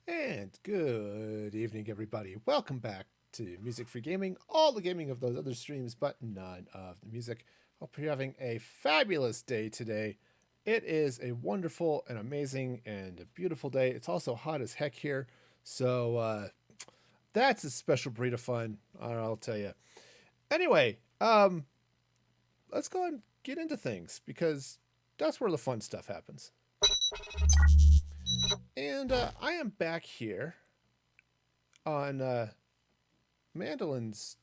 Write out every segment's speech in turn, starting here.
And good evening, everybody. Welcome back to Music Free Gaming. All the gaming of those other streams, but none of the music. Hope you're having a fabulous day today. It is a wonderful and amazing and a beautiful day. It's also hot as heck here. So that's a special breed of fun, I'll tell you. Anyway, let's go and get into things because that's where the fun stuff happens. And I am back here on Mandolin's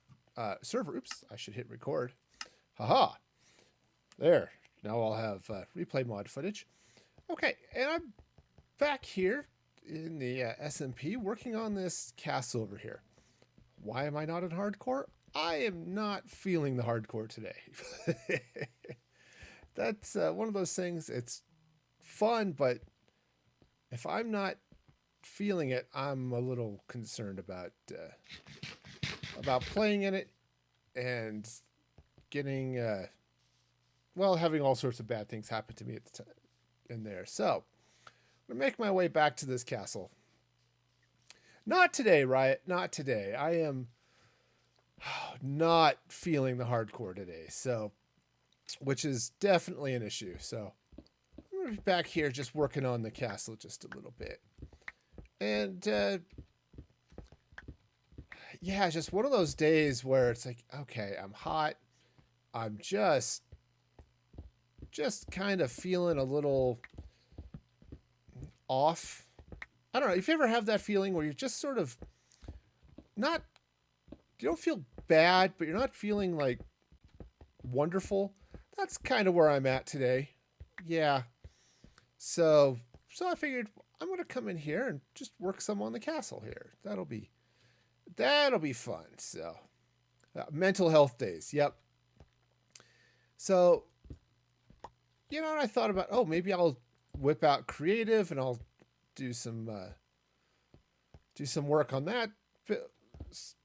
server. Oops, I should hit record. Haha. There. Now I'll have replay mod footage. Okay, and I'm back here in the SMP working on this castle over here. Why am I not in hardcore? I am not feeling the hardcore today. That's one of those things. It's fun, but if I'm not feeling it, I'm a little concerned about playing in it and getting having all sorts of bad things happen to me in there. So I'm gonna make my way back to this castle. Not today, Riot. Not today. I am not feeling the hardcore today. So, which is definitely an issue. So I'm gonna be back here just working on the castle just a little bit. And yeah, just one of those days where it's like, okay, I'm hot. I'm just kind of feeling a little off. I don't know. If you ever have that feeling where you're just sort of not, you don't feel bad, but you're not feeling like wonderful. That's kind of where I'm at today. Yeah. So I figured I'm going to come in here and just work some on the castle here. That'll be fun. So mental health days. Yep. So and I thought about, maybe I'll whip out creative and I'll do some work on that. But I was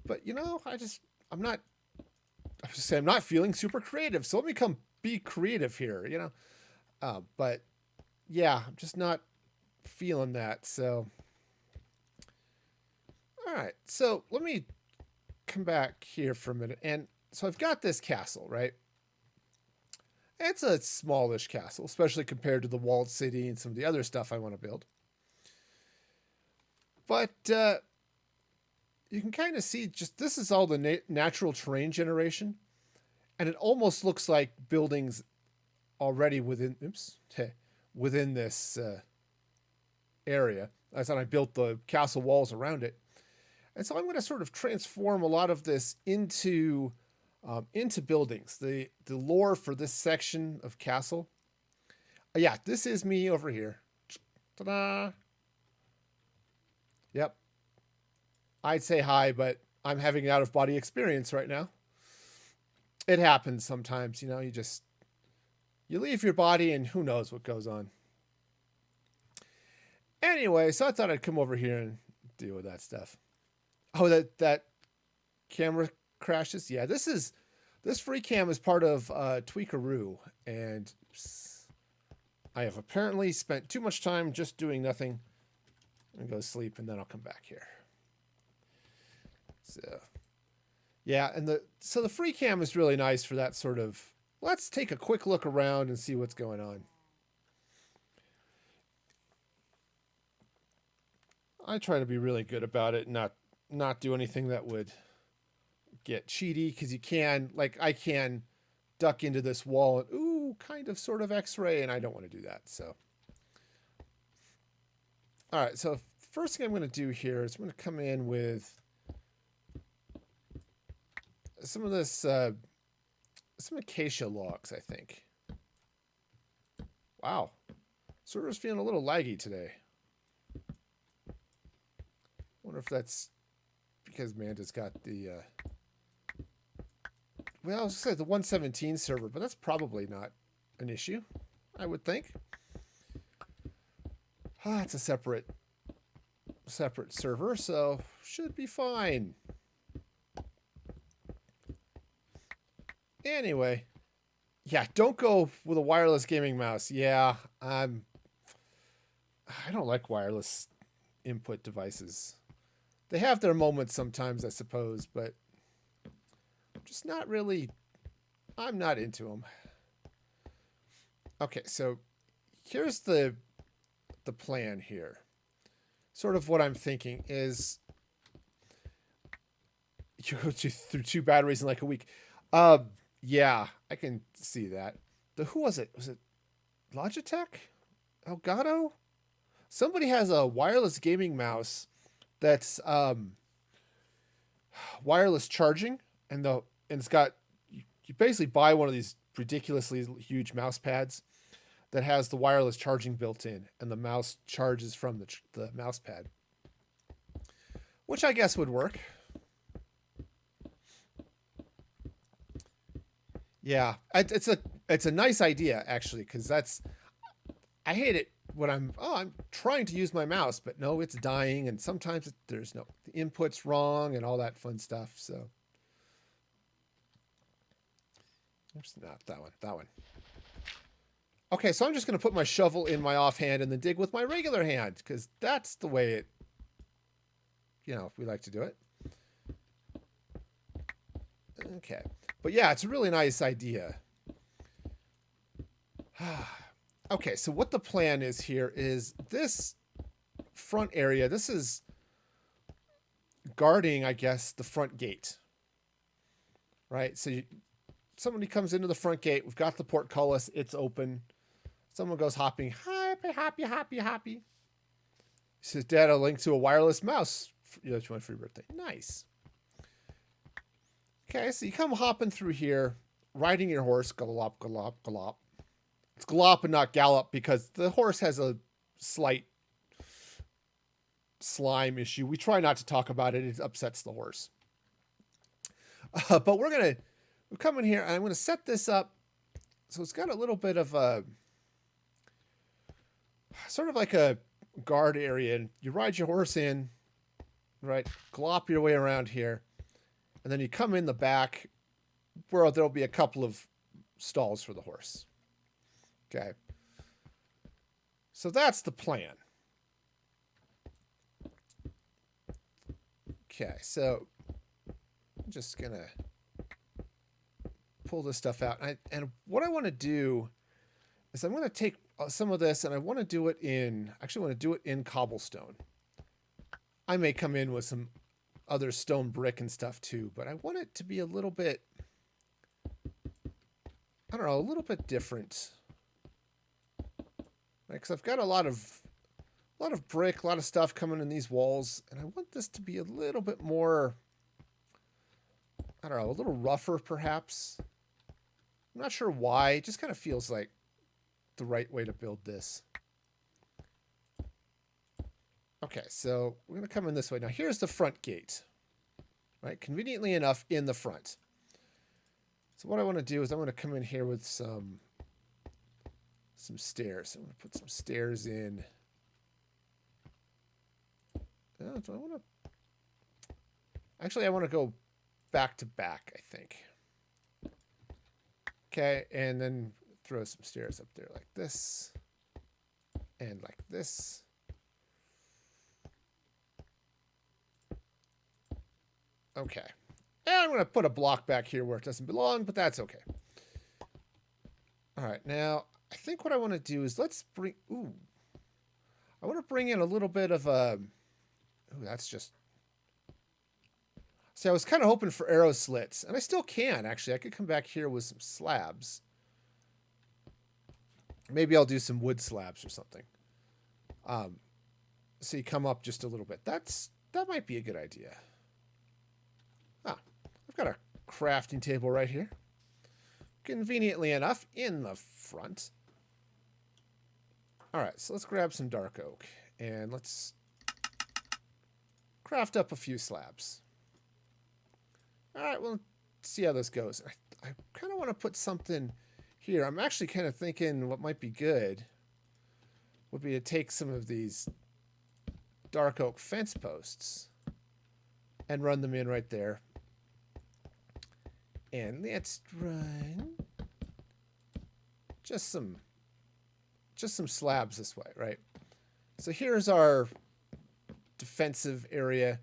just saying I'm not feeling super creative. So let me come be creative here. But yeah, I'm just not feeling that. So all right, so let me come back here for a minute. And so I've got this castle, right? It's a smallish castle, especially compared to the walled city and some of the other stuff I want to build. But you can kind of see just this is all the natural terrain generation. And it almost looks like buildings already within this area. I thought I built the castle walls around it. And so I'm going to sort of transform a lot of this into buildings. The lore for this section of castle. Yeah, this is me over here. Ta-da! Yep. I'd say hi, but I'm having an out-of-body experience right now. It happens sometimes, you leave your body and who knows what goes on. Anyway, so I thought I'd come over here and deal with that stuff. Oh, that camera crashes. Yeah, this free cam is part of Tweakaroo, and I have apparently spent too much time just doing nothing. I'm gonna go to sleep and then I'll come back here. So yeah, and the free cam is really nice for that sort of, let's take a quick look around and see what's going on. I try to be really good about it, not do anything that would get cheaty, because you can, like, I can duck into this wall and kind of sort of X-ray, and I don't want to do that. So all right, so first thing I'm going to do here is I'm going to come in with some of this some acacia logs, I think. Wow, server's feeling a little laggy today. Wonder if that's because Manda's got the I was gonna say the 117 server, but that's probably not an issue, I would think. It's a separate server, so should be fine. Anyway, yeah, don't go with a wireless gaming mouse. Yeah, I don't like wireless input devices. They have their moments sometimes, I suppose, but I'm just not really. I'm not into them. Okay, so here's the plan here. Sort of what I'm thinking is you go through 2 batteries in like a week. Uh, yeah, I can see that. Who was it? Was it Logitech? Elgato? Somebody has a wireless gaming mouse that's wireless charging, and it's got you basically buy one of these ridiculously huge mouse pads that has the wireless charging built in, and the mouse charges from the mouse pad, which I guess would work. Yeah, it's a nice idea actually, because I hate it when I'm trying to use my mouse, but no, it's dying, and sometimes there's no the input's wrong and all that fun stuff. So, oops, not that one. That one. Okay, so I'm just going to put my shovel in my offhand and then dig with my regular hand, because that's the way it, we like to do it. Okay. But yeah, it's a really nice idea. Okay, so what the plan is here is this front area, this is guarding, I guess, the front gate. Right? So somebody comes into the front gate, we've got the portcullis, it's open. Someone goes hopping, happy, happy, happy, happy. He says, Dad, a link to a wireless mouse. For your birthday. Nice. Okay, so you come hopping through here, riding your horse, gallop, gallop, gallop. It's gallop and not gallop because the horse has a slight slime issue. We try not to talk about it. It upsets the horse. But we're coming here, and I'm going to set this up so it's got a little bit of a sort of like a guard area, and you ride your horse in, right? Glop your way around here, and then you come in the back where there'll be a couple of stalls for the horse. Okay. So that's the plan. Okay, so I'm just going to pull this stuff out. And what I want to do is I'm going to take some of this, and I want to do it in cobblestone. I may come in with some other stone brick and stuff too, but I want it to be a little bit, I don't know, a little bit different. Right? Because I've got a lot of brick, a lot of stuff coming in these walls, and I want this to be a little bit more, I don't know, a little rougher perhaps. I'm not sure why. It just kind of feels like the right way to build this. Okay, so we're going to come in this way. Now, here's the front gate, right? Conveniently enough, in the front. So what I want to do is I want to come in here with some stairs. I'm going to put some stairs in. Do I want to... Actually, I want to go back to back, I think. Okay, and then throw some stairs up there like this. And like this. Okay. And I'm going to put a block back here where it doesn't belong, but that's okay. All right, now, I think what I want to do is let's bring... Ooh. I want to bring in a little bit of a... Ooh, that's just... See, I was kind of hoping for arrow slits, and I still can, actually. I could come back here with some slabs. Maybe I'll do some wood slabs or something. So you come up just a little bit. That might be a good idea. I've got a crafting table right here. Conveniently enough, in the front. All right, so let's grab some dark oak, and let's craft up a few slabs. All right, well, let's see how this goes. I kind of want to put something here. I'm actually kind of thinking what might be good would be to take some of these dark oak fence posts and run them in right there. And let's run just some slabs this way, right? So here's our defensive area.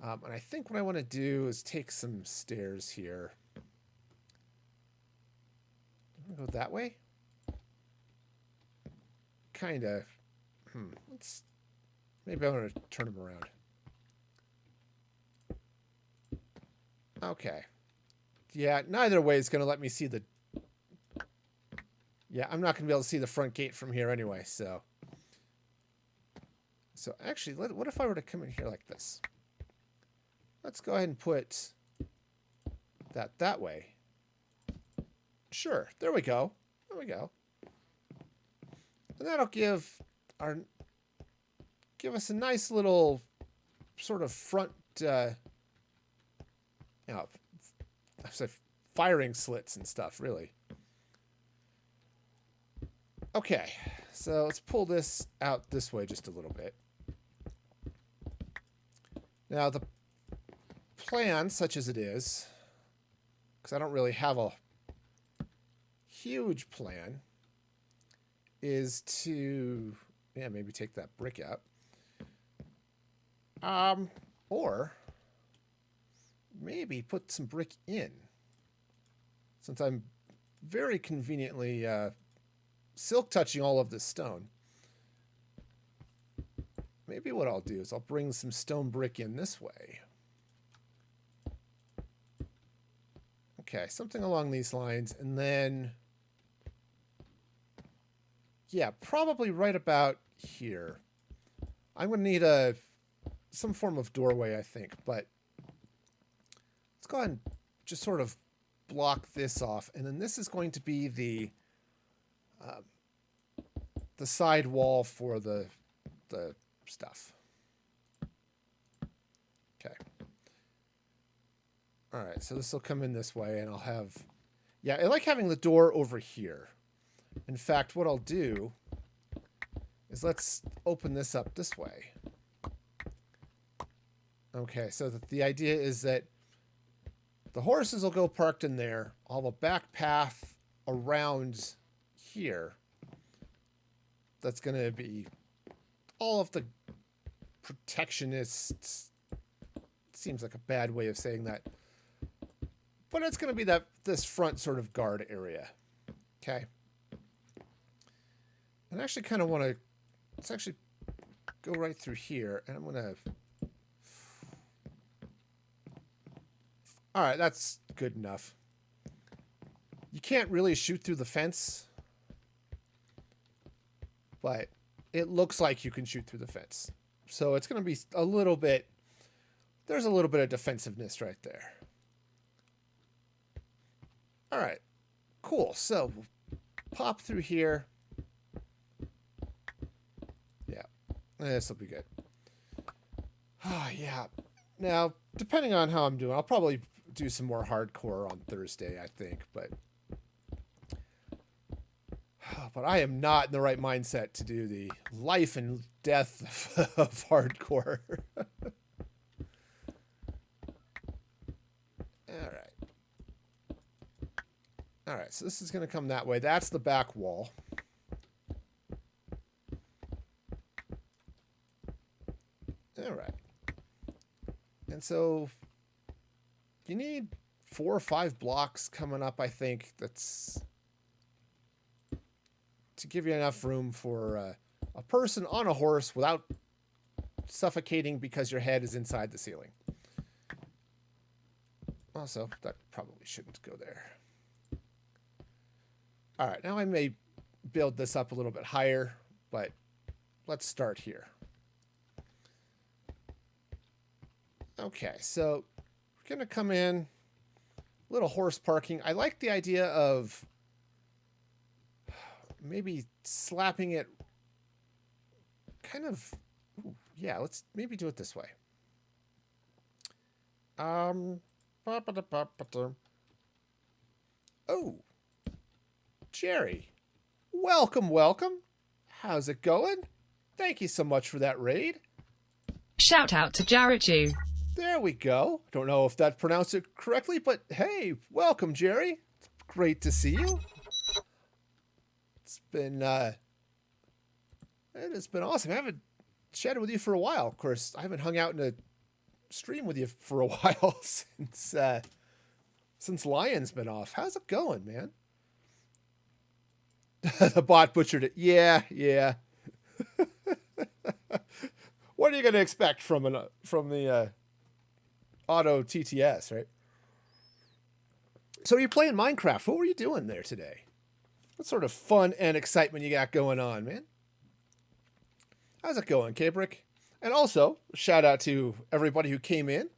And I think what I want to do is take some stairs here. I'm gonna go that way. Kind of. Let's. Maybe I want to turn them around. Okay. Yeah, neither way is going to let me see the... Yeah, I'm not going to be able to see the front gate from here anyway, so... So actually, what if I were to come in here like this? Let's go ahead and put that way. Sure, there we go. There we go. And that'll give us a nice little sort of front, I said firing slits and stuff, really. Okay, so let's pull this out this way just a little bit. Now, the plan, such as it is, because I don't really have a huge plan, is to, maybe take that brick out. Or maybe put some brick in, since I'm very conveniently silk touching all of this stone. Maybe what I'll do is I'll bring some stone brick in this way. Okay, something along these lines, and then yeah, probably right about here. I'm going to need some form of doorway, I think, but let's go ahead and just sort of block this off, and then this is going to be the side wall for the stuff. Okay. All right, so this will come in this way, and I'll have... Yeah, I like having the door over here. In fact, what I'll do is let's open this up this way. Okay, so the idea is that the horses will go parked in there. I'll have a back path around here that's going to be all of the protectionists. Seems like a bad way of saying that. But it's going to be this front sort of guard area. Okay. And I actually kind of want to... Let's actually go right through here. And I'm going to... All right, that's good enough. You can't really shoot through the fence. But it looks like you can shoot through the fence. So it's going to be a little bit... There's a little bit of defensiveness right there. All right, cool. So we'll pop through here. Yeah, this will be good. Oh, yeah. Now, depending on how I'm doing, I'll probably do some more hardcore on Thursday, I think. But I am not in the right mindset to do the life and death of hardcore. All right, so this is going to come that way. That's the back wall. All right. And so you need 4 or 5 blocks coming up, I think. That's to give you enough room for a person on a horse without suffocating because your head is inside the ceiling. Also, that probably shouldn't go there. All right, now I may build this up a little bit higher, but let's start here. Okay, so we're going to come in, little horse parking. I like the idea of maybe slapping it kind of, ooh, yeah, let's maybe do it this way. Oh. Jerry, welcome, welcome. How's it going? Thank you so much for that raid. Shout out to Jarrett. There we go. Don't know if that pronounced it correctly, but hey, welcome, Jerry. It's great to see you. It's been It has been awesome. I haven't chatted with you for a while. Of course, I haven't hung out in a stream with you for a while since Lion's been off. How's it going, man? The bot butchered it. Yeah, yeah. What are you going to expect from the auto TTS, right? So you're playing Minecraft. What were you doing there today? What sort of fun and excitement you got going on, man? How's it going, Kabrick? And also, shout out to everybody who came in.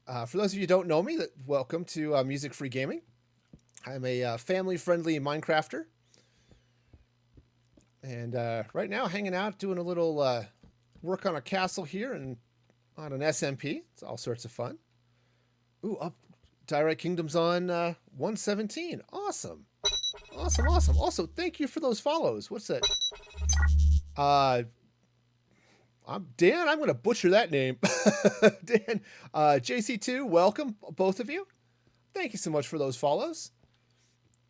For those of you who don't know me, welcome to Music Free Gaming. I'm a family-friendly Minecrafter. And right now, hanging out, doing a little work on a castle here and on an SMP. It's all sorts of fun. Ooh, up Direct Kingdoms on 117. Awesome. Awesome, awesome. Also, thank you for those follows. What's that? I'm Dan. I'm going to butcher that name. Dan, JC2, welcome, both of you. Thank you so much for those follows.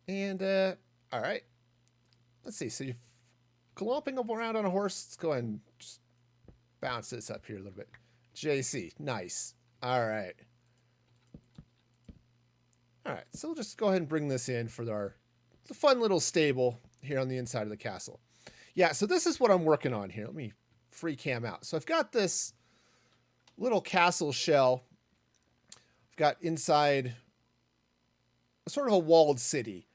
And, all right. Let's see. So you're glomping up around on a horse. Let's go ahead and just bounce this up here a little bit. JC, nice. All right. All right. So we'll just go ahead and bring this in for the fun little stable here on the inside of the castle. Yeah, so this is what I'm working on here. Let me free cam out. So I've got this little castle shell. I've got inside sort of a walled city.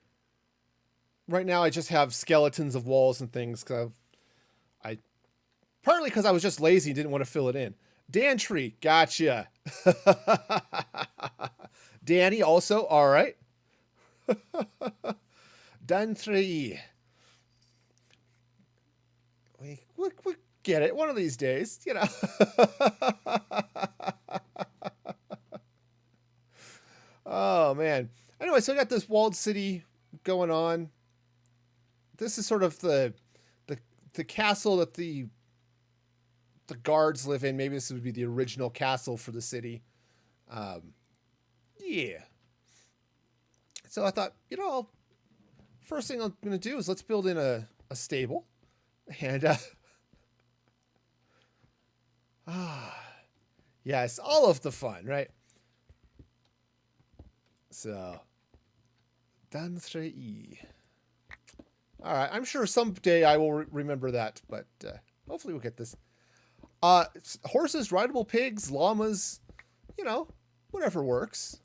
Right now I just have skeletons of walls and things partly because I was just lazy and didn't want to fill it in. Dan Tree, gotcha. Danny also, all right. Dan Tree. We get it one of these days, you know. Oh, man. Anyway, so I got this walled city going on. This is sort of the castle that the guards live in. Maybe this would be the original castle for the city. Yeah. So I thought, first thing I'm going to do is let's build in a stable. And, yes, all of the fun, right? So, Dan 3E. All right, I'm sure someday I will remember that, but hopefully we'll get this. Horses, rideable pigs, llamas, whatever works.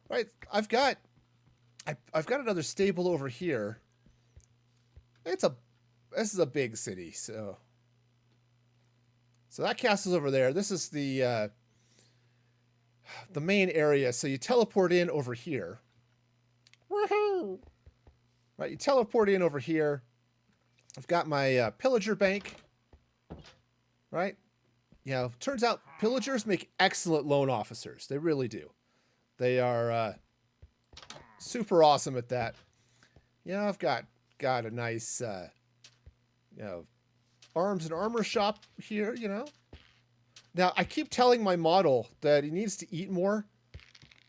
Right, I've got another stable over here. This is a big city, so that castle's over there. This is the main area. So you teleport in over here. Woohoo! Right, you teleport in over here. I've got my pillager bank. Right? Turns out pillagers make excellent loan officers. They really do. They are super awesome at that. I've got a nice arms and armor shop here, Now, I keep telling my model that he needs to eat more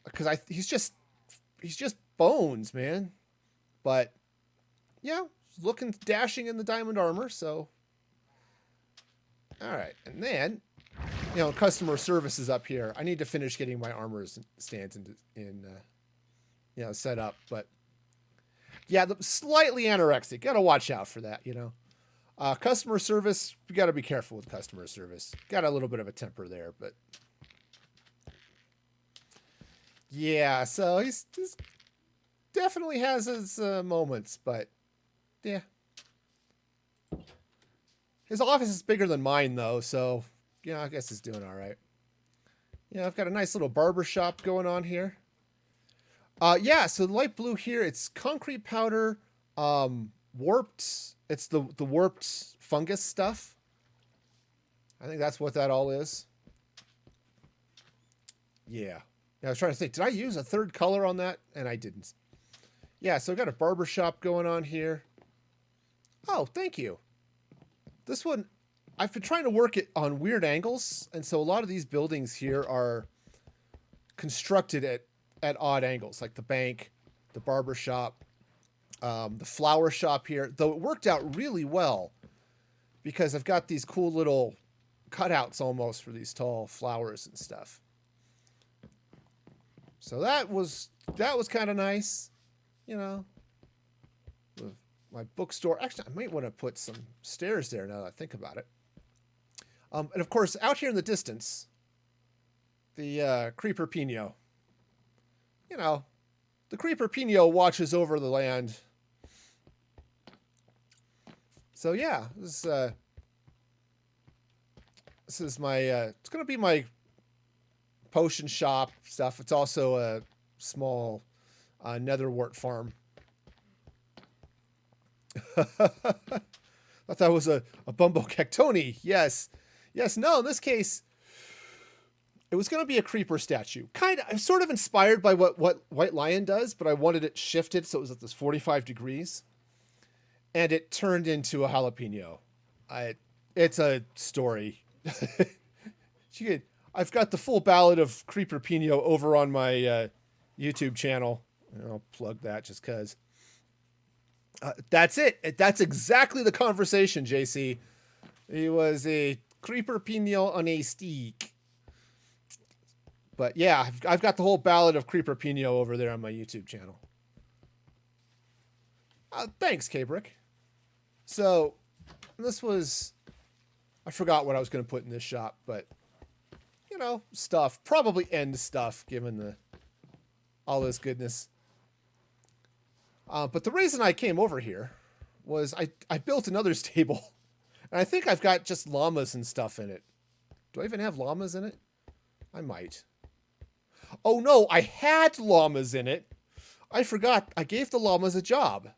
because he's just bones, man. But looking dashing in the diamond armor, so all right. And then, customer service is up here. I need to finish getting my armor stands in set up, but yeah, slightly anorexic. Got to watch out for that, Customer service, you got to be careful with customer service. Got a little bit of a temper there, but yeah, so he's definitely has his moments, but yeah. His office is bigger than mine, though, so I guess he's doing all right. I've got a nice little barber shop going on here. Yeah, so the light blue here, it's concrete powder, warped. It's the warped fungus stuff. I think that's what that all is. Yeah. I was trying to think, did I use a third color on that? And I didn't. Yeah, so I've got a barber shop going on here. Oh, thank you. This one, I've been trying to work it on weird angles, and so a lot of these buildings here are constructed at odd angles, like the bank, the barber shop. the flower shop here, though it worked out really well because I've got these cool little cutouts almost for these tall flowers and stuff. So that was kind of nice, you know. My bookstore. Actually, I might want to put some stairs there now that I think about it. And of course, out here in the distance, the Creeper Pino. You know, the Creeper Pino watches over the land. So yeah, this is my. It's gonna be my potion shop stuff. It's also a small netherwort farm. Thought that was a Bumbocactoni. Yes. No, in this case, it was going to be a creeper statue. I'm sort of inspired by what White Lion does, but I wanted it shifted so it was at this 45 degrees. And it turned into a jalapeno. It's a story. I've got the full ballad of Creeper Pino over on my YouTube channel. I'll plug that just because. That's it. That's exactly the conversation, JC. It was a Creeper Pino on a stick. But yeah, I've got the whole ballad of Creeper Pino over there on my YouTube channel. Thanks, K-Brick. So, this was... I forgot what I was going to put in this shop, but... You know, stuff. Probably end stuff, given all this goodness. But the reason I came over here was I built another stable. And I think I've got just llamas and stuff in it. Do I even have llamas in it? I might. Oh no, I had llamas in it. I forgot. I gave the llamas a job.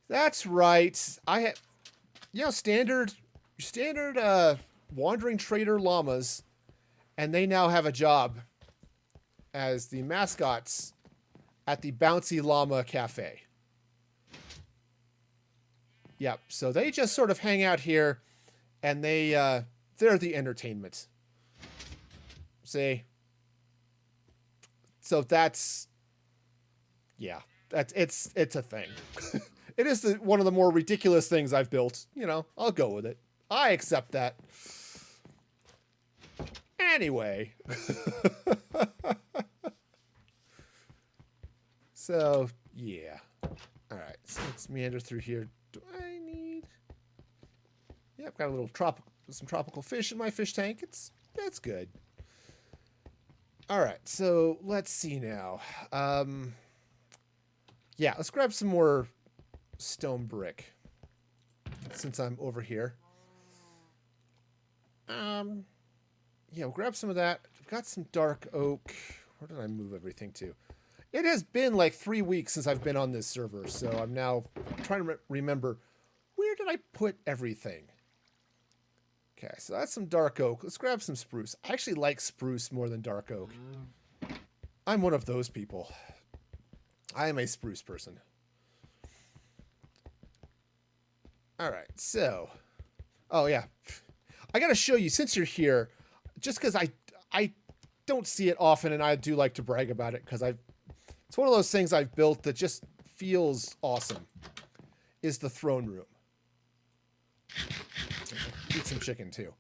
That's right. I had, standard wandering trader llamas. And they now have a job as the mascots at the Bouncy Llama Cafe. Yep. So they just sort of hang out here, and they're the entertainment. See? So it's a thing. It is one of the more ridiculous things I've built. You know, I'll go with it. I accept that. Anyway. So, yeah. All right. So let's meander through here. Do I need... Yep, got a little some tropical fish in my fish tank. That's good. All right. So let's see now. Yeah, let's grab some more stone brick since I'm over here. Yeah, we'll grab some of that. I've got some dark oak. Where did I move everything to? It has been like 3 weeks since I've been on this server, so I'm now trying to remember, where did I put everything? Okay, so that's some dark oak. Let's grab some spruce. I actually like spruce more than dark oak. I'm one of those people. I am a spruce person. All right, so... Oh, yeah. I got to show you, since you're here, just because I don't see it often, and I do like to brag about it, because it's one of those things I've built that just feels awesome, is the throne room. Eat some chicken, too.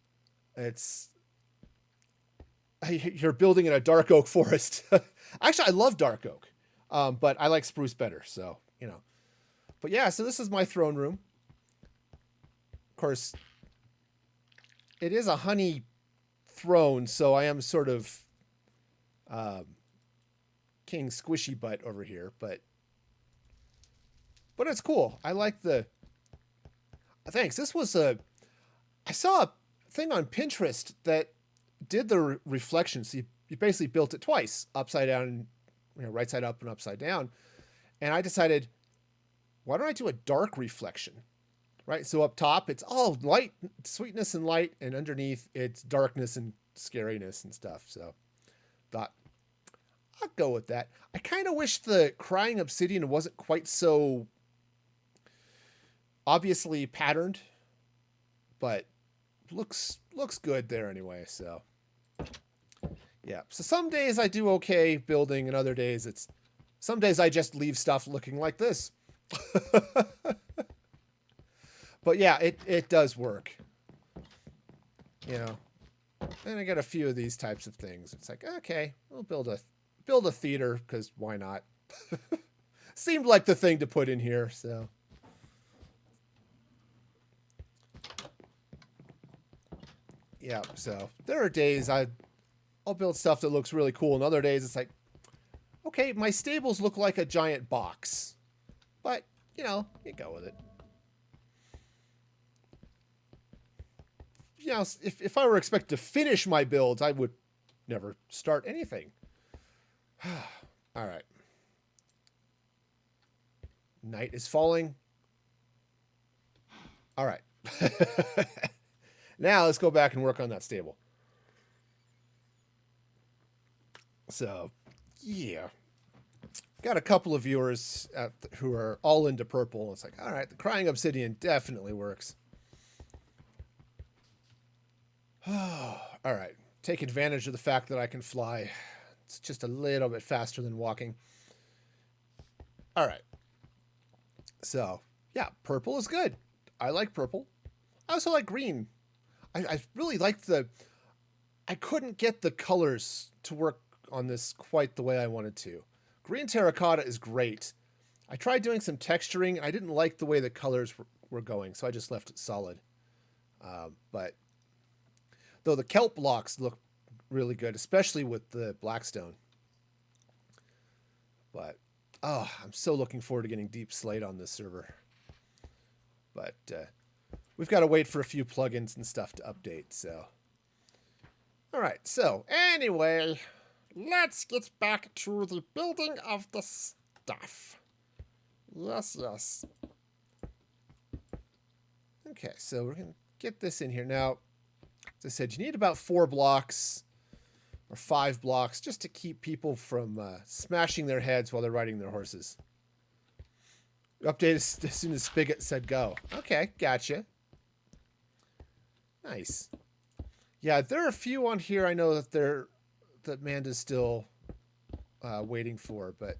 You're building in a dark oak forest. Actually, I love dark oak, but I like spruce better, so, you know. But yeah, so this is my throne room. Of course, it is a honey throne, so I am sort of King Squishy Butt over here, but it's cool. I like the... Thanks. This was I saw a thing on Pinterest that did the reflections. So you basically built it twice, upside down, right side up and upside down. And I decided, why don't I do a dark reflection? Right? So up top, it's all light, sweetness and light, and underneath, it's darkness and scariness and stuff. So thought, I'll go with that. I kind of wish the crying obsidian wasn't quite so obviously patterned, but looks good there anyway. So yeah. So some days I do okay building, and other days it's Some days I just leave stuff looking like this. But yeah, it does work. You know. And I got a few of these types of things. It's like, okay, we'll build a theater because why not? Seemed like the thing to put in here, so. Yeah, so there are days I'll build stuff that looks really cool, and other days it's like, okay, my stables look like a giant box. But, you know, you go with it. You know, if I were expected to finish my builds, I would never start anything. All right. Night is falling. All right. Now let's go back and work on that stable. So, yeah. Got a couple of viewers who are all into purple. It's like, all right, the Crying Obsidian definitely works. All right. Take advantage of the fact that I can fly. It's just a little bit faster than walking. All right. So, yeah, purple is good. I like purple. I also like green. I really liked I couldn't get the colors to work on this quite the way I wanted to. Green terracotta is great. I tried doing some texturing, and I didn't like the way the colors were going, so I just left it solid. But though the kelp blocks look really good, especially with the blackstone. But, oh, I'm so looking forward to getting Deep Slate on this server. But we've got to wait for a few plugins and stuff to update, so. All right, so anyway, let's get back to the building of the stuff. Yes, yes. Okay, so we're going to get this in here. Now, as I said, you need about 4 blocks or 5 blocks just to keep people from smashing their heads while they're riding their horses. Update as soon as Spigot said go. Okay, gotcha. Nice. Yeah, there are a few on here I know that Manda's still waiting for, but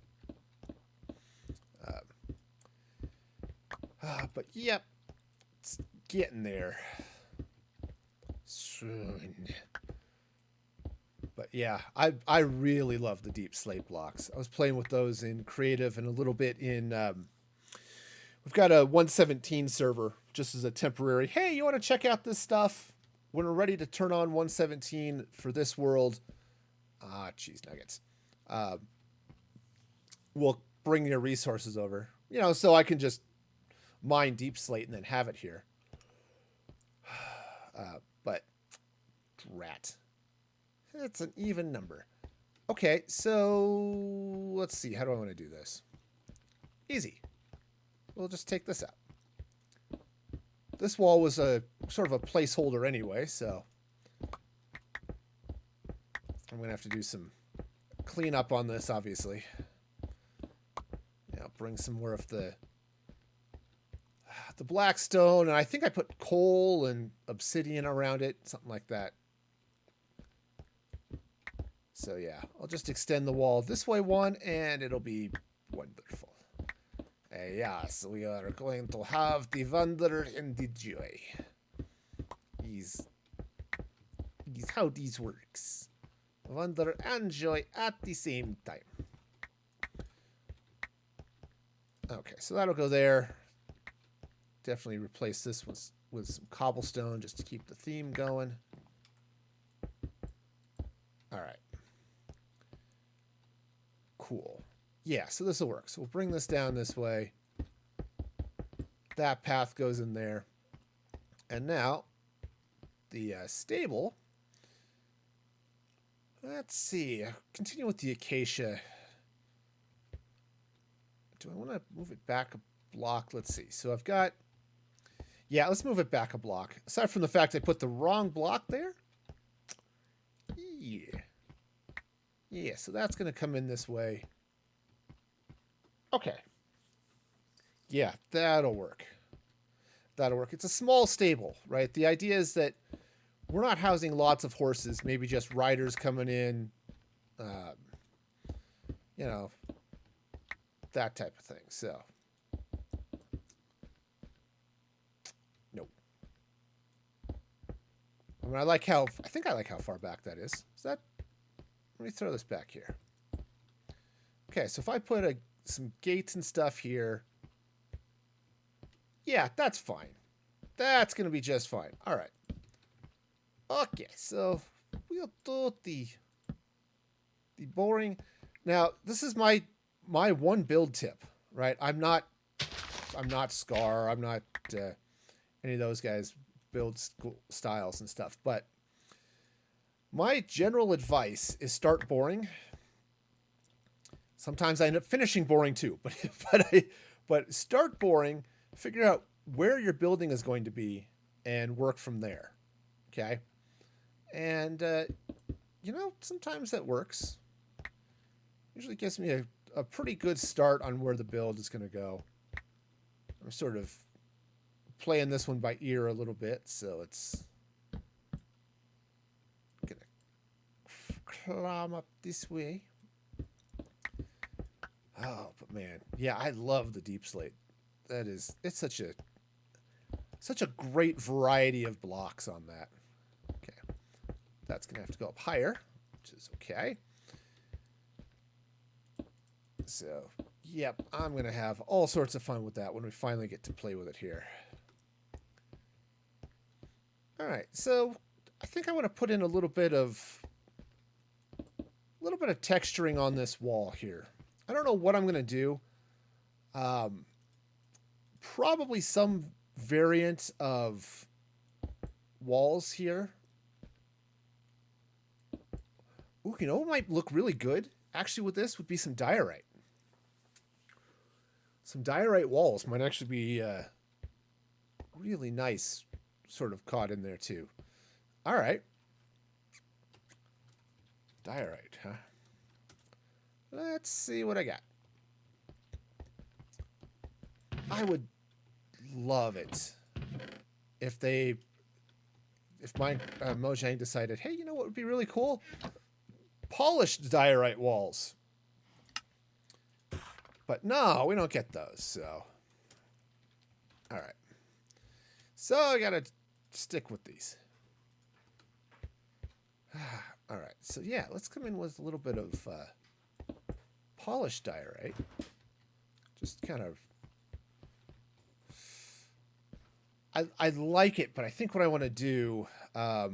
yep, it's getting there soon. But yeah, I really love the Deep Slate blocks. I was playing with those in creative and a little bit in. We've got a 117 server just as a temporary. Hey, you want to check out this stuff? When we're ready to turn on 117 for this world, cheese nuggets. We'll bring your resources over, you know, so I can just mine Deep Slate and then have it here. But drat, it's an even number. Okay, so let's see. How do I want to do this? Easy. We'll just take this out. This wall was a sort of a placeholder anyway, so I'm going to have to do some cleanup on this, obviously. Yeah, bring some more of the blackstone, and I think I put coal and obsidian around it, something like that. So yeah, I'll just extend the wall this way one, and it'll be wonderful. Yes, we are going to have the wonder and the joy. Is how this works. Wonder and joy at the same time. Okay, so that'll go there. Definitely replace this with some cobblestone just to keep the theme going. All right. Cool. Yeah, so this will work. So we'll bring this down this way. That path goes in there. And now, the stable. Let's see. Continue with the acacia. Do I want to move it back a block? Let's see. So I've got... Yeah, let's move it back a block. Aside from the fact I put the wrong block there. Yeah. Yeah, so that's going to come in this way. Okay. Yeah, that'll work. That'll work. It's a small stable, right? The idea is that we're not housing lots of horses, maybe just riders coming in, you know, that type of thing. So, nope. I mean, I think I like how far back that is. Is that? Let me throw this back here. Okay, so if I put some gates and stuff here, yeah, that's fine. That's going to be just fine. All right. Okay, so we'll do the boring. Now, this is my one build tip, right? I'm not Scar. I'm not any of those guys build styles and stuff. But my general advice is start boring. Sometimes I end up finishing boring too, but start boring. Figure out where your building is going to be and work from there. Okay, and sometimes that works. Usually gives me a pretty good start on where the build is going to go. I'm sort of playing this one by ear a little bit, so it's gonna climb up this way. Oh, but man, yeah, I love the deep slate. It's such a great variety of blocks on that. Okay, that's gonna have to go up higher, which is okay. So, yep, I'm gonna have all sorts of fun with that when we finally get to play with it here. All right, so I think I want to put in a little bit of texturing on this wall here. I don't know what I'm gonna do. Probably some variant of walls here. Ooh, you know what might look really good actually with this would be some diorite. Some diorite walls might actually be really nice, sort of caught in there too. All right. Diorite, huh? Let's see what I got. I would love it if Mojang decided, hey, you know what would be really cool? Polished diorite walls. But no, we don't get those, so. All right. So I gotta stick with these. All right, so yeah, let's come in with a little bit of polished diorite. Just kind of. I like it, but I think what I want to do, I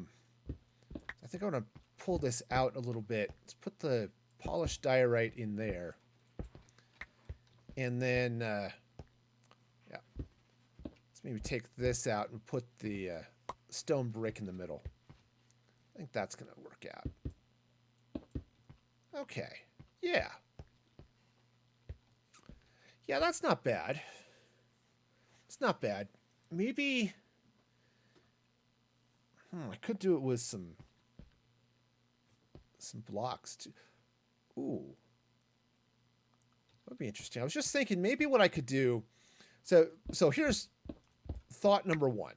think I want to pull this out a little bit. Let's put the polished diorite in there. And then, yeah, let's maybe take this out and put the stone brick in the middle. I think that's going to work out. Okay, yeah. Yeah, that's not bad. It's not bad. Maybe, I could do it with some blocks too. Ooh. That'd be interesting. I was just thinking maybe what I could do. So here's thought number 1.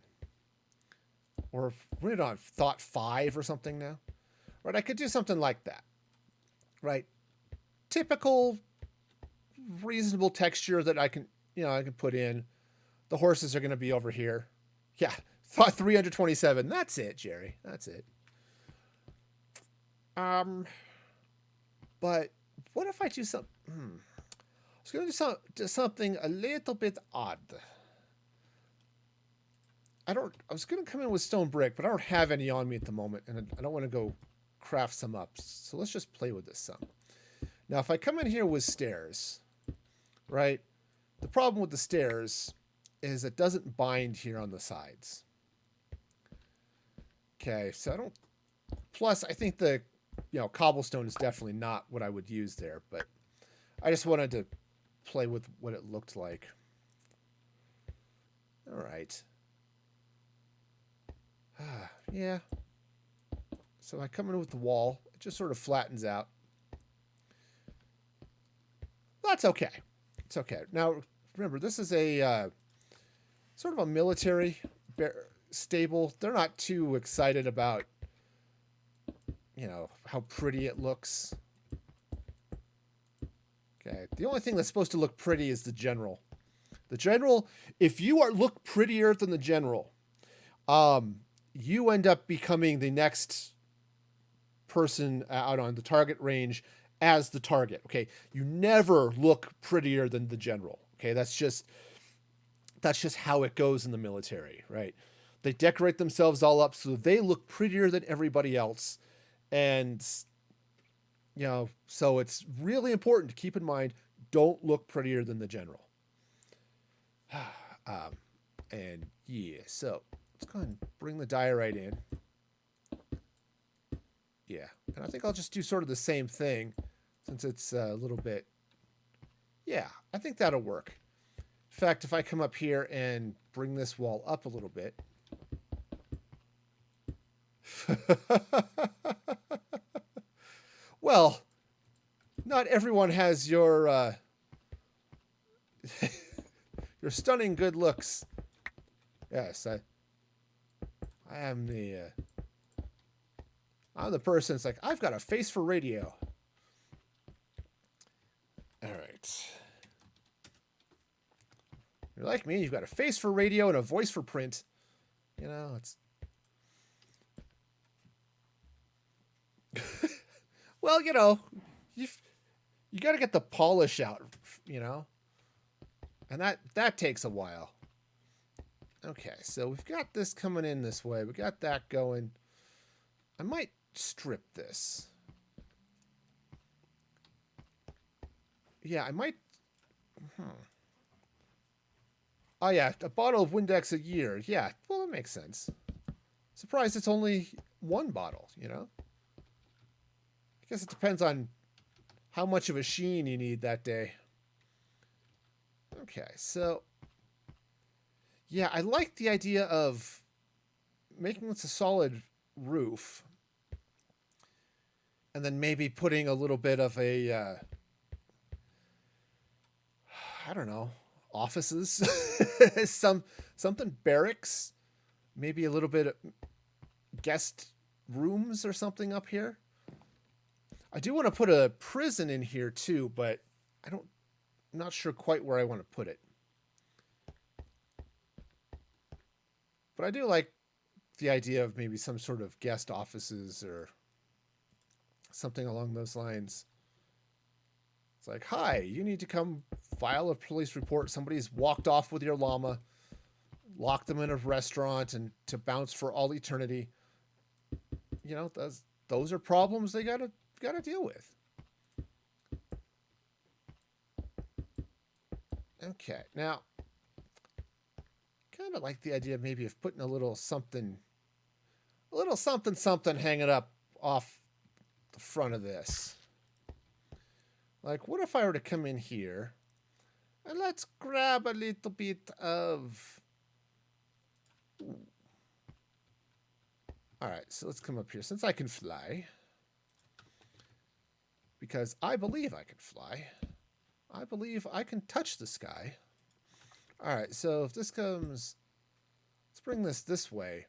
Or we're on thought 5 or something now. Right? I could do something like that. Right? Typical, reasonable texture that I can put in. The horses are going to be over here. Yeah. Thought 327. That's it, Jerry. That's it. But what if I do something? I was going to do something a little bit odd. I was going to come in with stone brick, but I don't have any on me at the moment, and I don't want to go craft some up. So let's just play with this some. Now, if I come in here with stairs, right? The problem with the stairs is it doesn't bind here on the sides. Okay, so I don't. Plus, I think the cobblestone is definitely not what I would use there, but I just wanted to play with what it looked like. All right. Yeah. So I come in with the wall. It just sort of flattens out. That's okay. It's okay. Now, remember, this is a sort of a military stable. They're not too excited about, how pretty it looks. Okay. The only thing that's supposed to look pretty is the general. The general, if you look prettier than the general, you end up becoming the next person out on the target range as the target. Okay. You never look prettier than the general. Okay. That's just how it goes in the military, right? They decorate themselves all up so they look prettier than everybody else. And, so it's really important to keep in mind, don't look prettier than the general. And yeah, so let's go ahead and bring the diorite in. Yeah, and I think I'll just do sort of the same thing since it's a little bit. Yeah, I think that'll work. In fact, if I come up here and bring this wall up a little bit. Well, not everyone has your your stunning good looks. Yes, I am I'm the person that's like, I've got a face for radio. All right. You're like me, you've got a face for radio and a voice for print. It's well, you got to get the polish out, and that takes a while. Okay, so we've got this coming in this way. We got that going. I might strip this. Yeah, I might. Oh yeah, a bottle of Windex a year. Yeah, well, that makes sense. Surprised it's only one bottle, I guess it depends on how much of a sheen you need that day. Okay, so yeah, I like the idea of making this a solid roof and then maybe putting a little bit of a I don't know, offices, something barracks, maybe a little bit of guest rooms or something up here. I do want to put a prison in here too, but I'm not sure quite where I want to put it. But I do like the idea of maybe some sort of guest offices or something along those lines. It's like, hi, you need to come file a police report. Somebody's walked off with your llama, locked them in a restaurant, and to bounce for all eternity. Those are problems they gotta deal with. Okay, now, kind of like the idea maybe of putting a little something hanging up off the front of this. Like, what if I were to come in here and let's grab a little bit of. All right, so let's come up here. Since I can fly, because I believe I can fly, I believe I can touch the sky. All right, so if this comes, let's bring this way,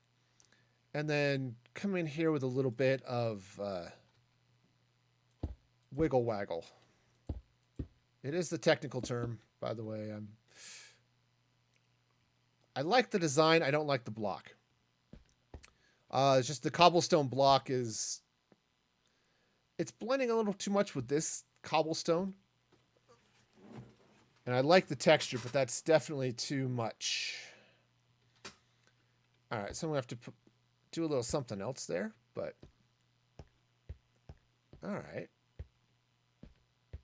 and then come in here with a little bit of wiggle waggle. It is the technical term, by the way. I like the design. I don't like the block. It's just the cobblestone block it's blending a little too much with this cobblestone. And I like the texture, but that's definitely too much. All right, so I'm going to have to do a little something else there, but all right.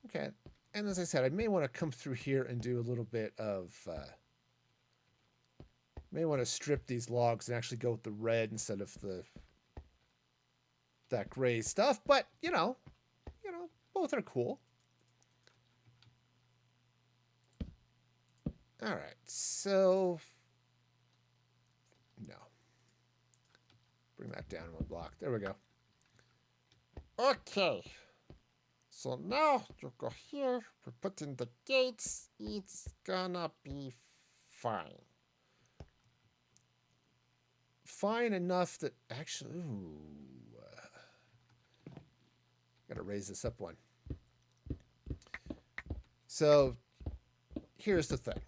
Okay. And as I said, I may want to come through here and do a little bit of may want to strip these logs and actually go with the red instead of that gray stuff, but both are cool. All right, so no, bring that down one block. There we go. Okay, so now you go here. We put in the gates. It's gonna be fine. Fine enough that actually, gotta raise this up one. So here's the thing.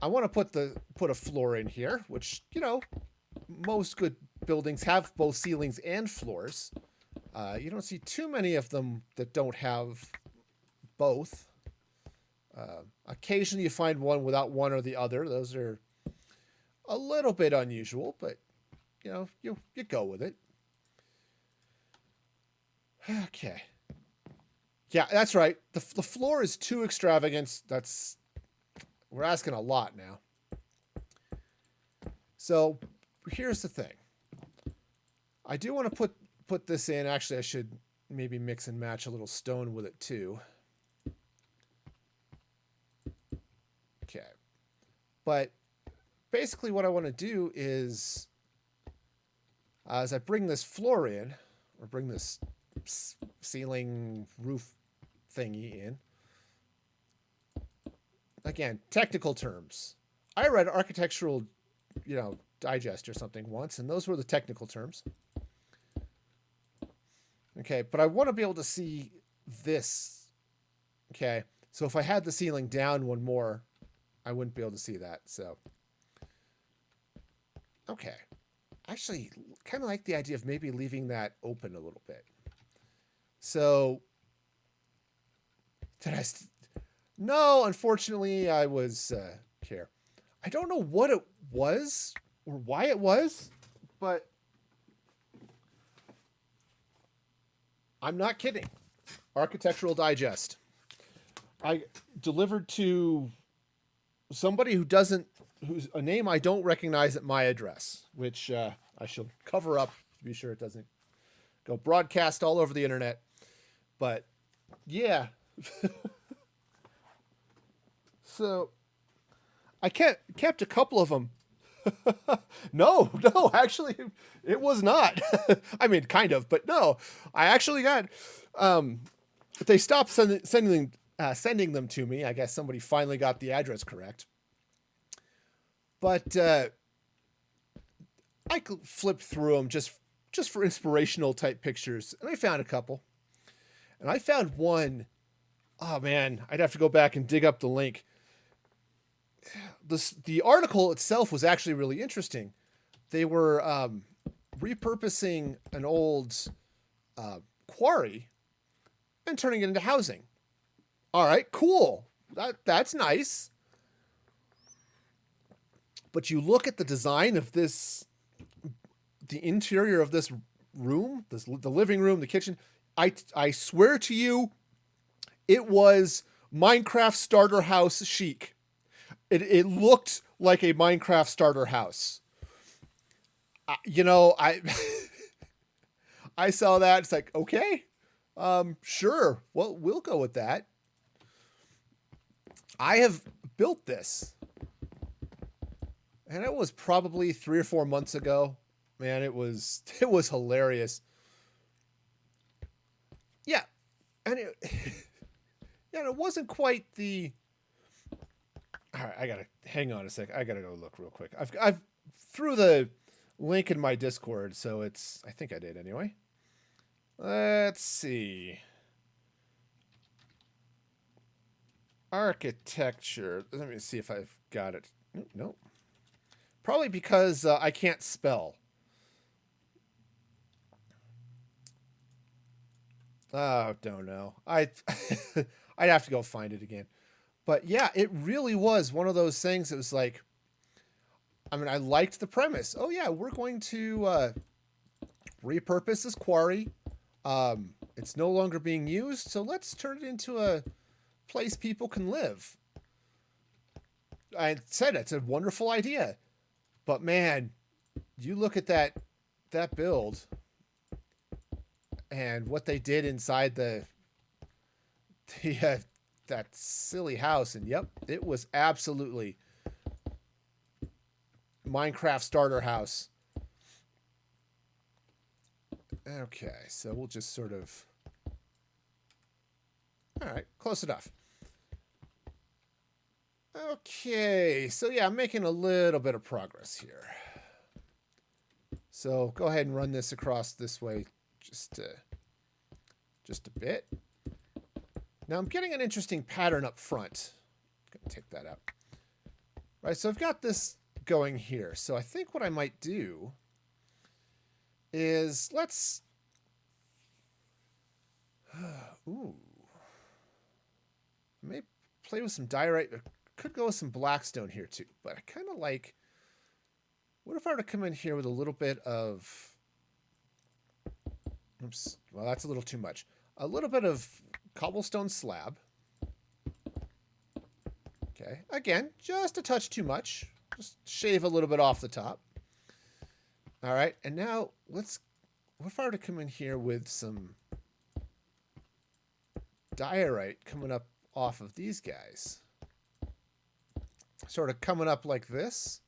I want to put a floor in here, which, you know, most good buildings have both ceilings and floors. You don't see too many of them that don't have both. Occasionally you find one without one or the other. Those are a little bit unusual, but you know, you go with it. Okay. Yeah, that's right. The floor is too extravagant. We're asking a lot now. So here's the thing. I do want to put this in. Actually, I should maybe mix and match a little stone with it too. Okay. But basically what I want to do is, as I bring this floor in, or bring this ceiling roof thingy in, again, technical terms. I read Architectural, Digest or something once, and those were the technical terms. Okay, but I want to be able to see this. Okay, so if I had the ceiling down one more, I wouldn't be able to see that. So, okay. Actually, kind of like the idea of maybe leaving that open a little bit. So, no, unfortunately, I was here. I don't know what it was or why it was, but I'm not kidding. Architectural Digest. I delivered to somebody who's a name I don't recognize at my address, which I shall cover up to be sure it doesn't go broadcast all over the internet. But yeah. So I kept a couple of them. No, actually, it was not. I mean, kind of, but no. I actually got. They stopped sending them to me. I guess somebody finally got the address correct. But I flipped through them just for inspirational type pictures, and I found a couple. And I found one. Oh man, I'd have to go back and dig up the link. The article itself was actually really interesting. They were repurposing an old quarry and turning it into housing. All right, cool. That's nice. But you look at the design of the interior of this room, the living room, the kitchen. I swear to you, it was Minecraft starter house chic. It looked like a Minecraft starter house. I I saw that. It's like, okay, sure. Well, we'll go with that. I have built this, and it was probably 3 or 4 months ago. Man, it was hilarious. Yeah, and it wasn't quite the. All right, I gotta hang on a sec. I gotta go look real quick. I've threw the link in my Discord, so I think I did anyway. Let's see. Architecture. Let me see if I've got it. Nope. Probably because I can't spell. Oh, don't know. I'd have to go find it again. But yeah, it really was one of those things. It was like, I mean, I liked the premise. Oh yeah, we're going to repurpose this quarry. It's no longer being used, so let's turn it into a place people can live. I said it's a wonderful idea, but man, you look at that build and what they did inside the that silly house, and yep, it was absolutely Minecraft starter house. Okay, so we'll just sort of. All right, close enough. Okay, so yeah, I'm making a little bit of progress here. So go ahead and run this across this way just a bit. Now I'm getting an interesting pattern up front. Gonna take that out. Right, so I've got this going here. So I think what I might do is let's... Ooh. I may play with some diorite. I could go with some blackstone here too, but I kind of like... What if I were to come in here with a little bit of... Oops, well, that's a little too much. A little bit of cobblestone slab. Okay, again, just a touch too much. Just shave a little bit off the top. All right, and now let's... What if I were to come in here with some diorite coming up off of these guys? Sort of coming up like this.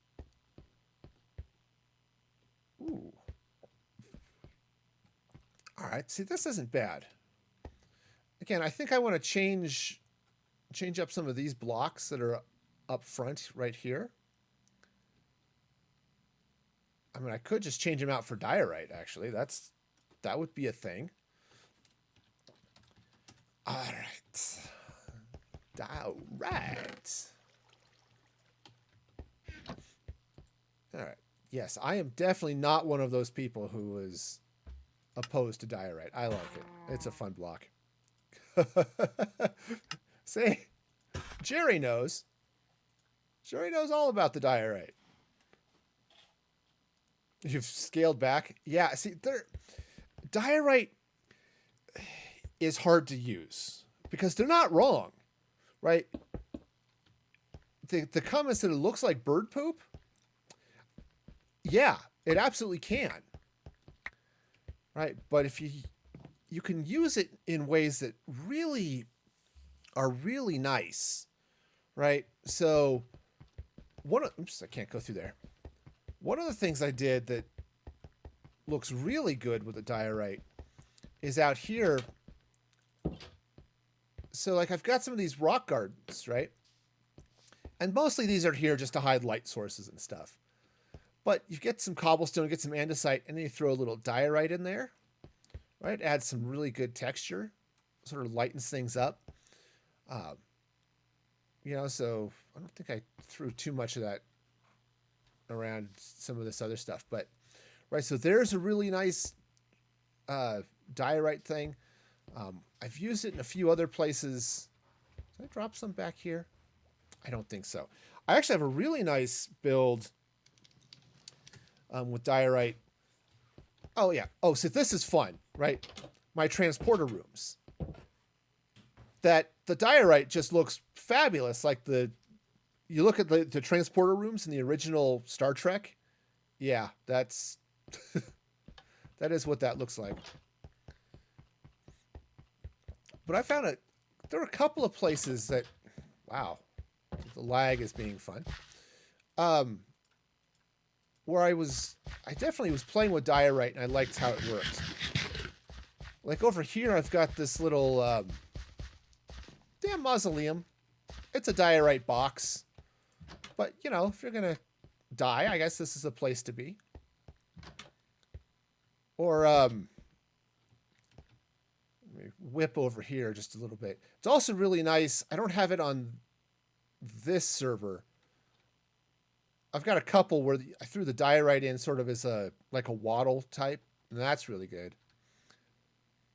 Ooh. All right, see, this isn't bad. Again, I think I want to change up some of these blocks that are up front right here. I mean, I could just change them out for diorite, actually. That would be a thing. All right. Diorite. All right. Yes, I am definitely not one of those people who is opposed to diorite. I like it. It's a fun block. See? Jerry knows. Jerry knows all about the diorite. You've scaled back? Yeah, see, diorite is hard to use because they're not wrong, right? The comments that it looks like bird poop, yeah, it absolutely can, right? But if you can use it in ways that really are really nice, right? So oops, I can't go through there. One of the things I did that looks really good with the diorite is out here. So like I've got some of these rock gardens, right? And mostly these are here just to hide light sources and stuff. But you get some cobblestone, get some andesite, and then you throw a little diorite in there, right? Adds some really good texture, sort of lightens things up. You know, so I don't think I threw too much of that around some of this other stuff, but right. So there's a really nice diorite thing. I've used it in a few other places. Did I drop some back here? I don't think so. I actually have a really nice build with diorite. Oh yeah. Oh, so this is fun, right? My transporter rooms. That the diorite just looks fabulous. Like you look at the transporter rooms in the original Star Trek. Yeah, that's that is what that looks like. But I found there are a couple of places that, wow, the lag is being fun. Where I definitely was playing with diorite and I liked how it worked. Like over here, I've got this little damn mausoleum. It's a diorite box. But, you know, if you're going to die, I guess this is a place to be. Or, let me whip over here just a little bit. It's also really nice. I don't have it on this server. I've got a couple where I threw the diorite in sort of as like a wattle type, and that's really good.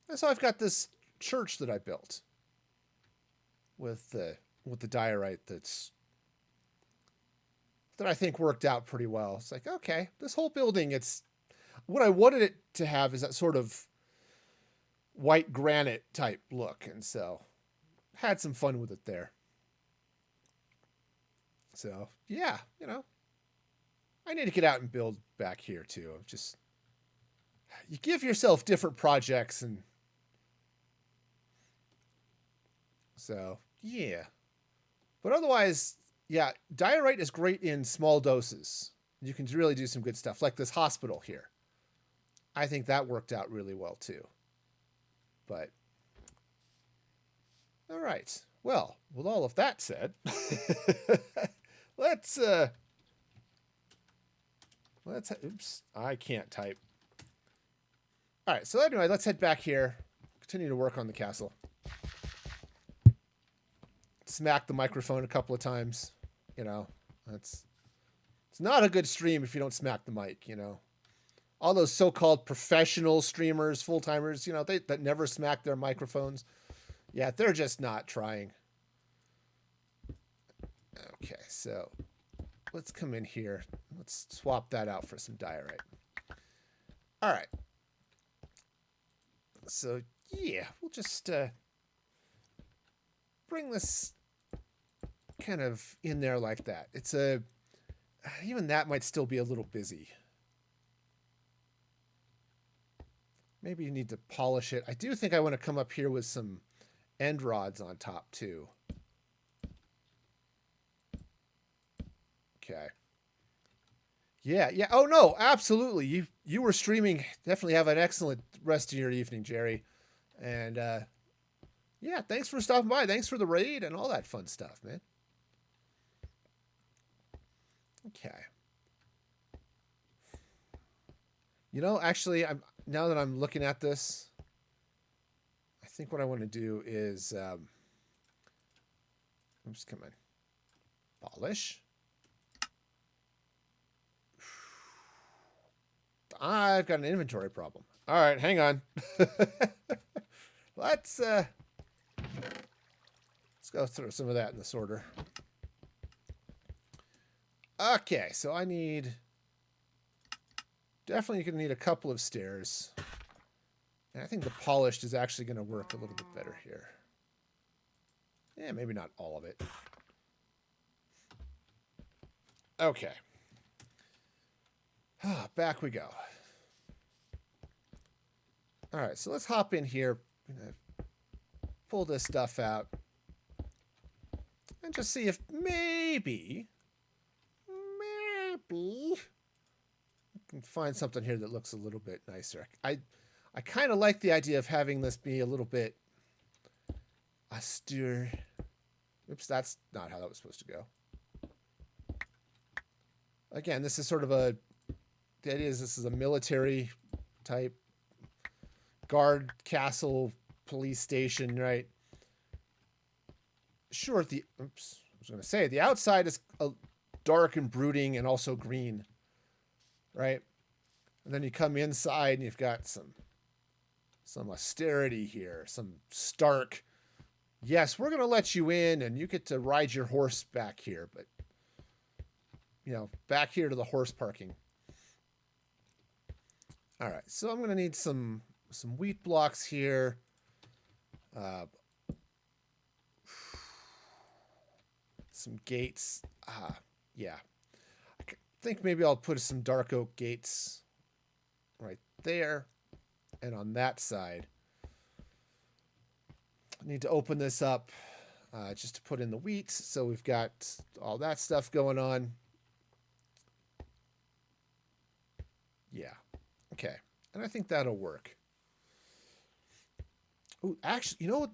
And so I've got this church that I built with the diorite that I think worked out pretty well. It's like, okay, this whole building, it's what I wanted it to have is that sort of white granite type look. And so had some fun with it there. So yeah, you know, I need to get out and build back here too. You give yourself different projects and so yeah, but otherwise, yeah, diorite is great in small doses. You can really do some good stuff, like this hospital here. I think that worked out really well too. But all right, well, with all of that said, oops, I can't type. All right, so anyway, let's head back here, continue to work on the castle. smack the microphone a couple of times. You know, it's not a good stream if you don't smack the mic. You know, all those so-called professional streamers, full-timers, you know, that never smack their microphones. Yeah, they're just not trying. Okay, so let's come in here. Let's swap that out for some diorite. All right. So, yeah, we'll just bring this kind of in there like that. It's even that might still be a little busy. Maybe you need to polish it. I do think I want to come up here with some end rods on top too. Okay. Yeah. Oh no, absolutely. You were streaming. Definitely have an excellent rest of your evening, Jerry. And yeah, thanks for stopping by. Thanks for the raid and all that fun stuff, man. Okay. You know, actually, now that I'm looking at this, I think what I want to do is oops, come on. Polish. I've got an inventory problem. All right, hang on. Let's go through some of that in this order. Okay, so I need... Definitely going to need a couple of stairs. And I think the polished is actually going to work a little bit better here. Yeah, maybe not all of it. Okay. Back we go. All right, so let's hop in here. I'm going to pull this stuff out. And just see if maybe I can find something here that looks a little bit nicer. I kind of like the idea of having this be a little bit austere. Oops, that's not how that was supposed to go. Again, this is sort of the idea is this is a military type guard castle police station, right? Sure, I was going to say the outside is dark and brooding and also green, right? And then you come inside and you've got some austerity here, some stark. Yes, we're going to let you in and you get to ride your horse back here, but you know, back here to the horse parking. All right, so I'm going to need some wheat blocks here. Some gates. Yeah. I think maybe I'll put some dark oak gates right there and on that side. I need to open this up just to put in the wheat. So we've got all that stuff going on. Yeah. Okay. And I think that'll work. Oh, actually, you know what?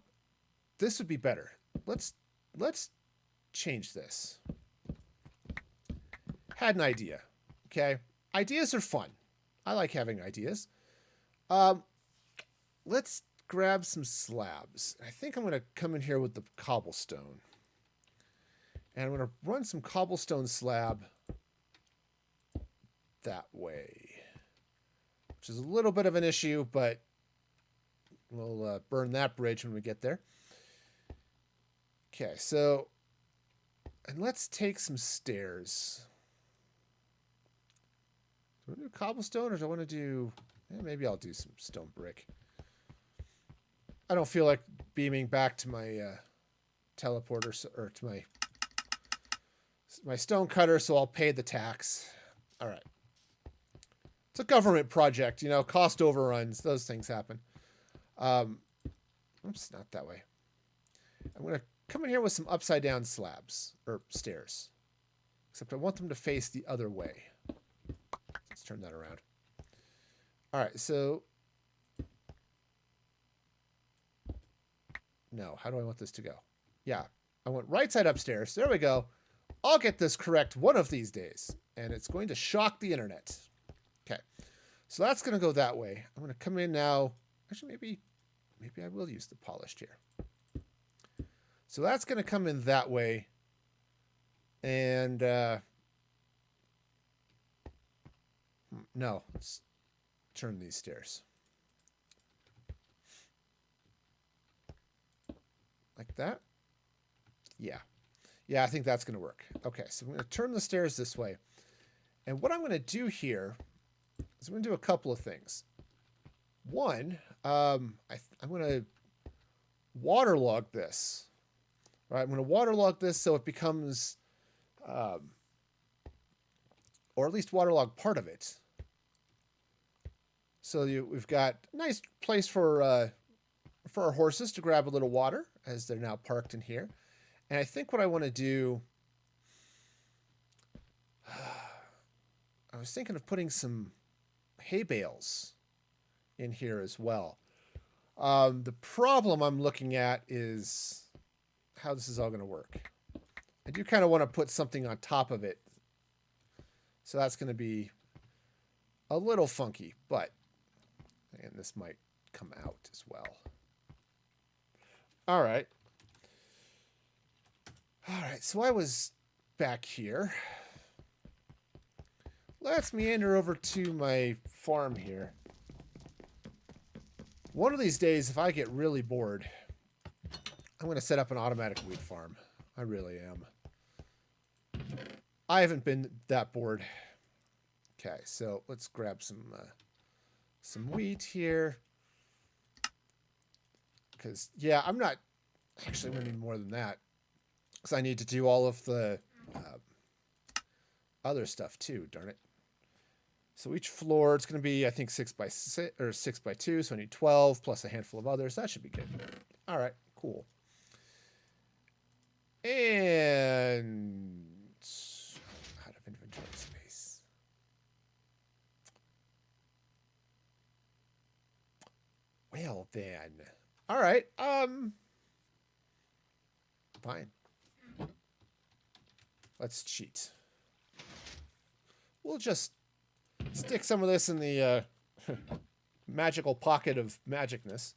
This would be better. Let's change this. Had an idea. Okay. Ideas are fun. I like having ideas. Let's grab some slabs. I think I'm going to come in here with the cobblestone. And I'm going to run some cobblestone slab that way. Which is a little bit of an issue, but we'll burn that bridge when we get there. Okay, so... And let's take some stairs. Do I want to do cobblestone or do I want to do... maybe I'll do some stone brick. I don't feel like beaming back to my teleporter or to my stone cutter, so I'll pay the tax. All right. It's a government project, you know, cost overruns. Those things happen. Oops, not that way. I'm going to come in here with some upside down slabs or stairs. Except I want them to face the other way. Let's turn that around. All right, so... No, how do I want this to go? Yeah, I want right side upstairs. There we go. I'll get this correct one of these days. And it's going to shock the internet. Okay, so that's going to go that way. I'm going to come in now. Actually, maybe I will use the polished here. So that's going to come in that way. And no, let's turn these stairs. Like that? Yeah. Yeah, I think that's going to work. Okay, so I'm going to turn the stairs this way. And what I'm going to do here is I'm going to do a couple of things. One, I'm going to waterlog this. All right, I'm going to waterlog this so it becomes, or at least waterlog part of it. So we've got a nice place for our horses to grab a little water as they're now parked in here. And I think what I want to do, I was thinking of putting some hay bales in here as well. The problem I'm looking at is how this is all going to work. I do kind of want to put something on top of it. So that's going to be a little funky, but, and this might come out as well. All right. All right, so I was back here. Let's meander over to my farm here. One of these days, if I get really bored, I'm going to set up an automatic wheat farm. I really am. I haven't been that bored. Okay, so let's grab some wheat here. Because, yeah, I'm not actually going to need more than that. Because I need to do all of the other stuff too, darn it. So each floor, it's going to be, I think, 6 by 6 or 6 by 2. So I need 12 plus a handful of others. That should be good. All right, cool. And out of inventory space. Well then, all right. Fine. Let's cheat. We'll just stick some of this in the magical pocket of magicness.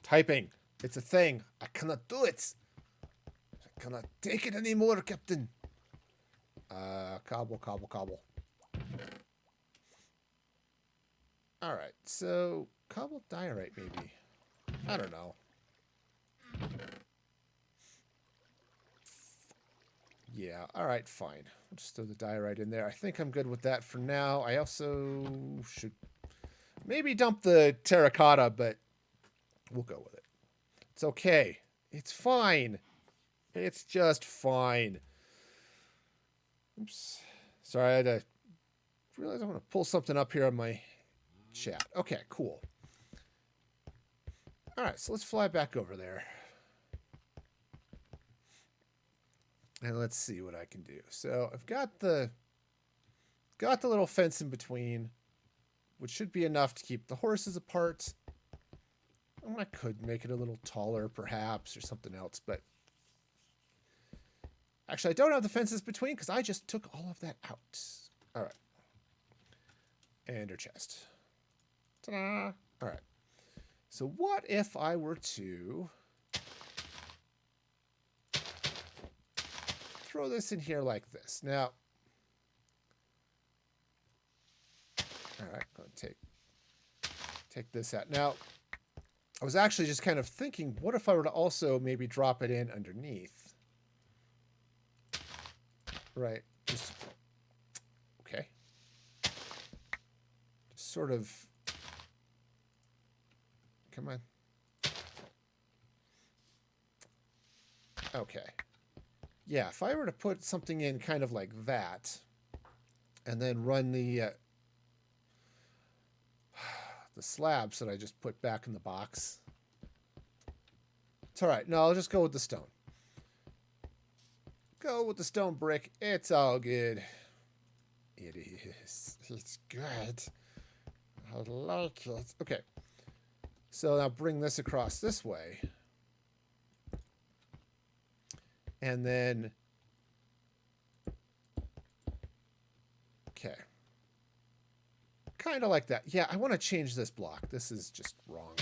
Typing. It's a thing. I cannot do it. I cannot take it anymore, Captain. Cobble, cobble, cobble. All right. So, cobble diorite, maybe. I don't know. Yeah, all right, fine. We'll just throw the diorite in there. I think I'm good with that for now. I also should maybe dump the terracotta, but we'll go with it. It's okay. It's fine. It's just fine. Oops. Sorry, I had to realize I want to pull something up here on my chat. Okay, cool. All right, so let's fly back over there. And let's see what I can do. So I've got the little fence in between, which should be enough to keep the horses apart. I could make it a little taller, perhaps, or something else, but actually, I don't have the fences between because I just took all of that out. All right. And her chest. Ta-da! All right. So what if I were to throw this in here like this? Now, all right, I'm going to take this out. Now, I was actually just kind of thinking, what if I were to also maybe drop it in underneath? Right. Just, okay. Just sort of. Come on. Okay. Yeah, if I were to put something in kind of like that, and then run the slabs that I just put back in the box. It's all right. No, I'll just go with the stone. Go with the stone brick. It's all good. It is. It's good. I like it. Okay. So now bring this across this way. And then, okay. Kind of like that. Yeah, I want to change this block. This is just wrong.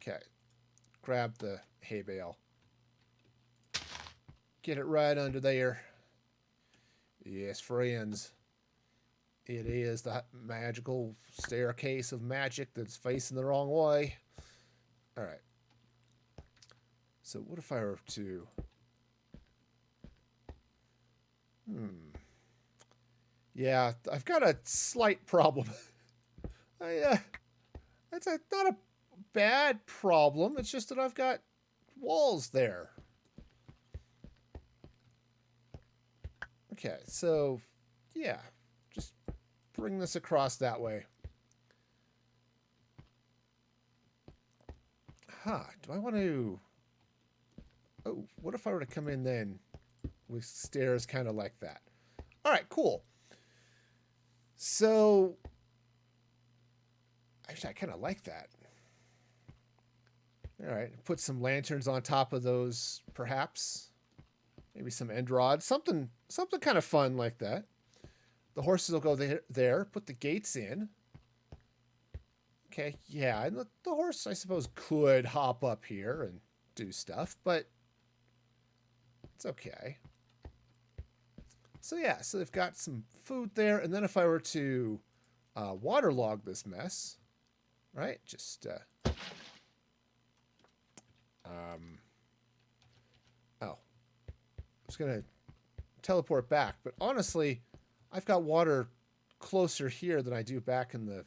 Okay. Grab the hay bale. Get it right under there. Yes, friends. It is the magical staircase of magic that's facing the wrong way. All right. So what if I were to... Yeah, I've got a slight problem. It's not a bad problem. It's just that I've got walls there. Okay, so yeah, just bring this across that way. Do I want to... Oh, what if I were to come in then with stairs kind of like that? All right, cool. So, actually, I kind of like that. All right, put some lanterns on top of those, perhaps. Maybe some end rods, something kind of fun like that. The horses will go there. Put the gates in. Okay, yeah, and the horse, I suppose, could hop up here and do stuff, but it's okay. So yeah, so they've got some food there, and then if I were to waterlog this mess, right? Just oh, I was gonna teleport back, but honestly, I've got water closer here than I do back in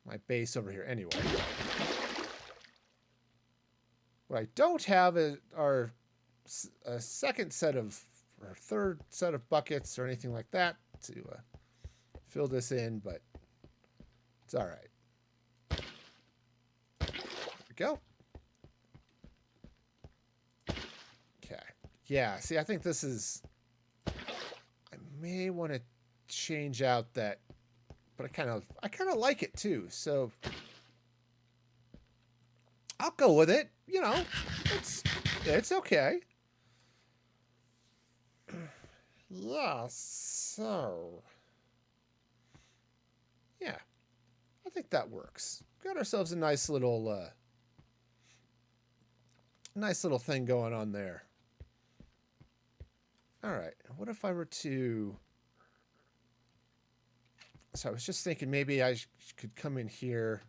my base over here. Anyway, what I don't have are a second set of or third set of buckets or anything like that to fill this in, but it's all right. There we go. Okay. Yeah, see, I think this is... I may want to change out that, but I kind of like it too, so I'll go with it. You know, it's okay. Yeah, so yeah, I think that works. Got ourselves a nice little thing going on there. All right, what if I were to... So I was just thinking maybe I could come in here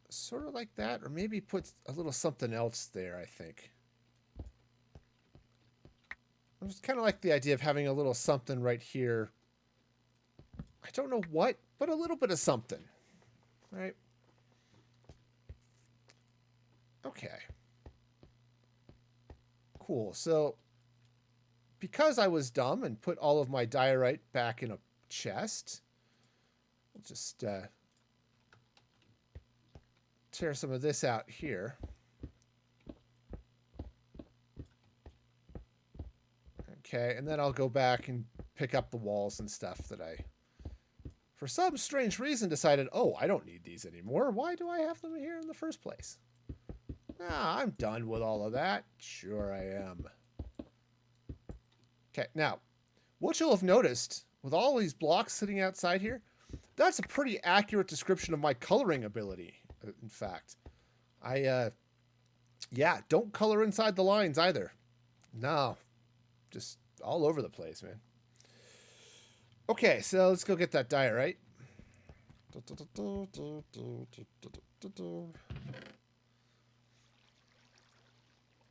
sort of like that, or maybe put a little something else there, I think. I just kind of like the idea of having a little something right here. I don't know what, but a little bit of something, right? Okay. Cool. So because I was dumb and put all of my diorite back in a chest, I'll just tear some of this out here. Okay, and then I'll go back and pick up the walls and stuff that I, for some strange reason, decided, oh, I don't need these anymore. Why do I have them here in the first place? Ah, I'm done with all of that. Sure I am. Okay, now, what you'll have noticed with all these blocks sitting outside here, that's a pretty accurate description of my coloring ability, in fact. Yeah, don't color inside the lines either. No, just all over the place, man. Okay, so let's go get that diorite.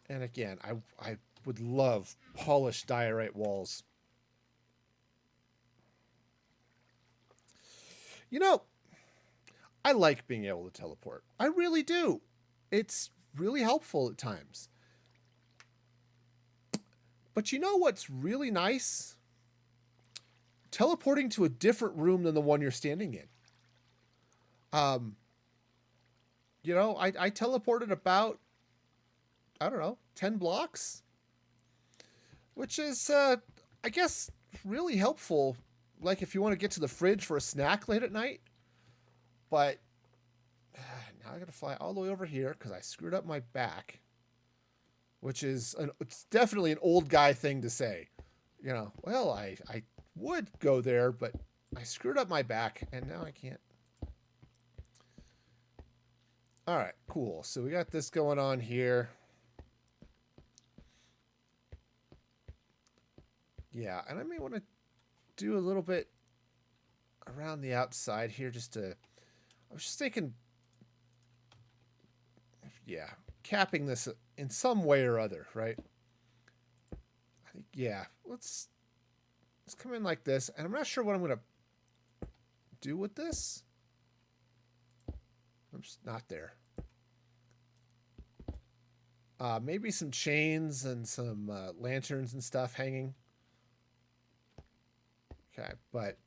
And again, I would love polished diorite walls. You know, I like being able to teleport. I really do. It's really helpful at times. But you know what's really nice? Teleporting to a different room than the one you're standing in. You know, I teleported about, I don't know, 10 blocks, which is, I guess, really helpful. Like if you want to get to the fridge for a snack late at night. But now I got to fly all the way over here because I screwed up my back, which is, it's definitely an old guy thing to say. You know, well, I would go there, but I screwed up my back and now I can't. All right, cool. So we got this going on here. Yeah, and I may want to do a little bit around the outside here just to... I was just thinking, yeah, capping this in some way or other, right? I think, yeah, let's come in like this, and I'm not sure what I'm going to do with this. Oops, not there. Maybe some chains and some lanterns and stuff hanging. Okay, but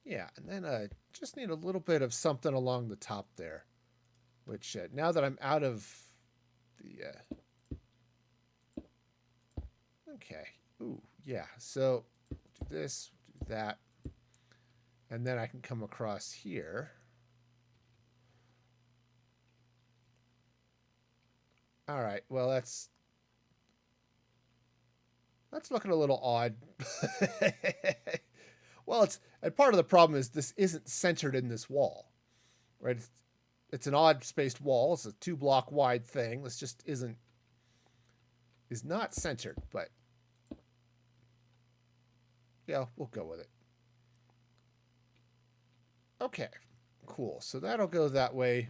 yeah, and then just need a little bit of something along the top there, which now that I'm out of the... okay, ooh, yeah, so do this, do that, and then I can come across here. All right, well, that's looking a little odd. Well, and part of the problem is this isn't centered in this wall, right? It's an odd spaced wall. It's a 2-block wide thing. This just is not centered, but yeah, we'll go with it. Okay, cool. So that'll go that way.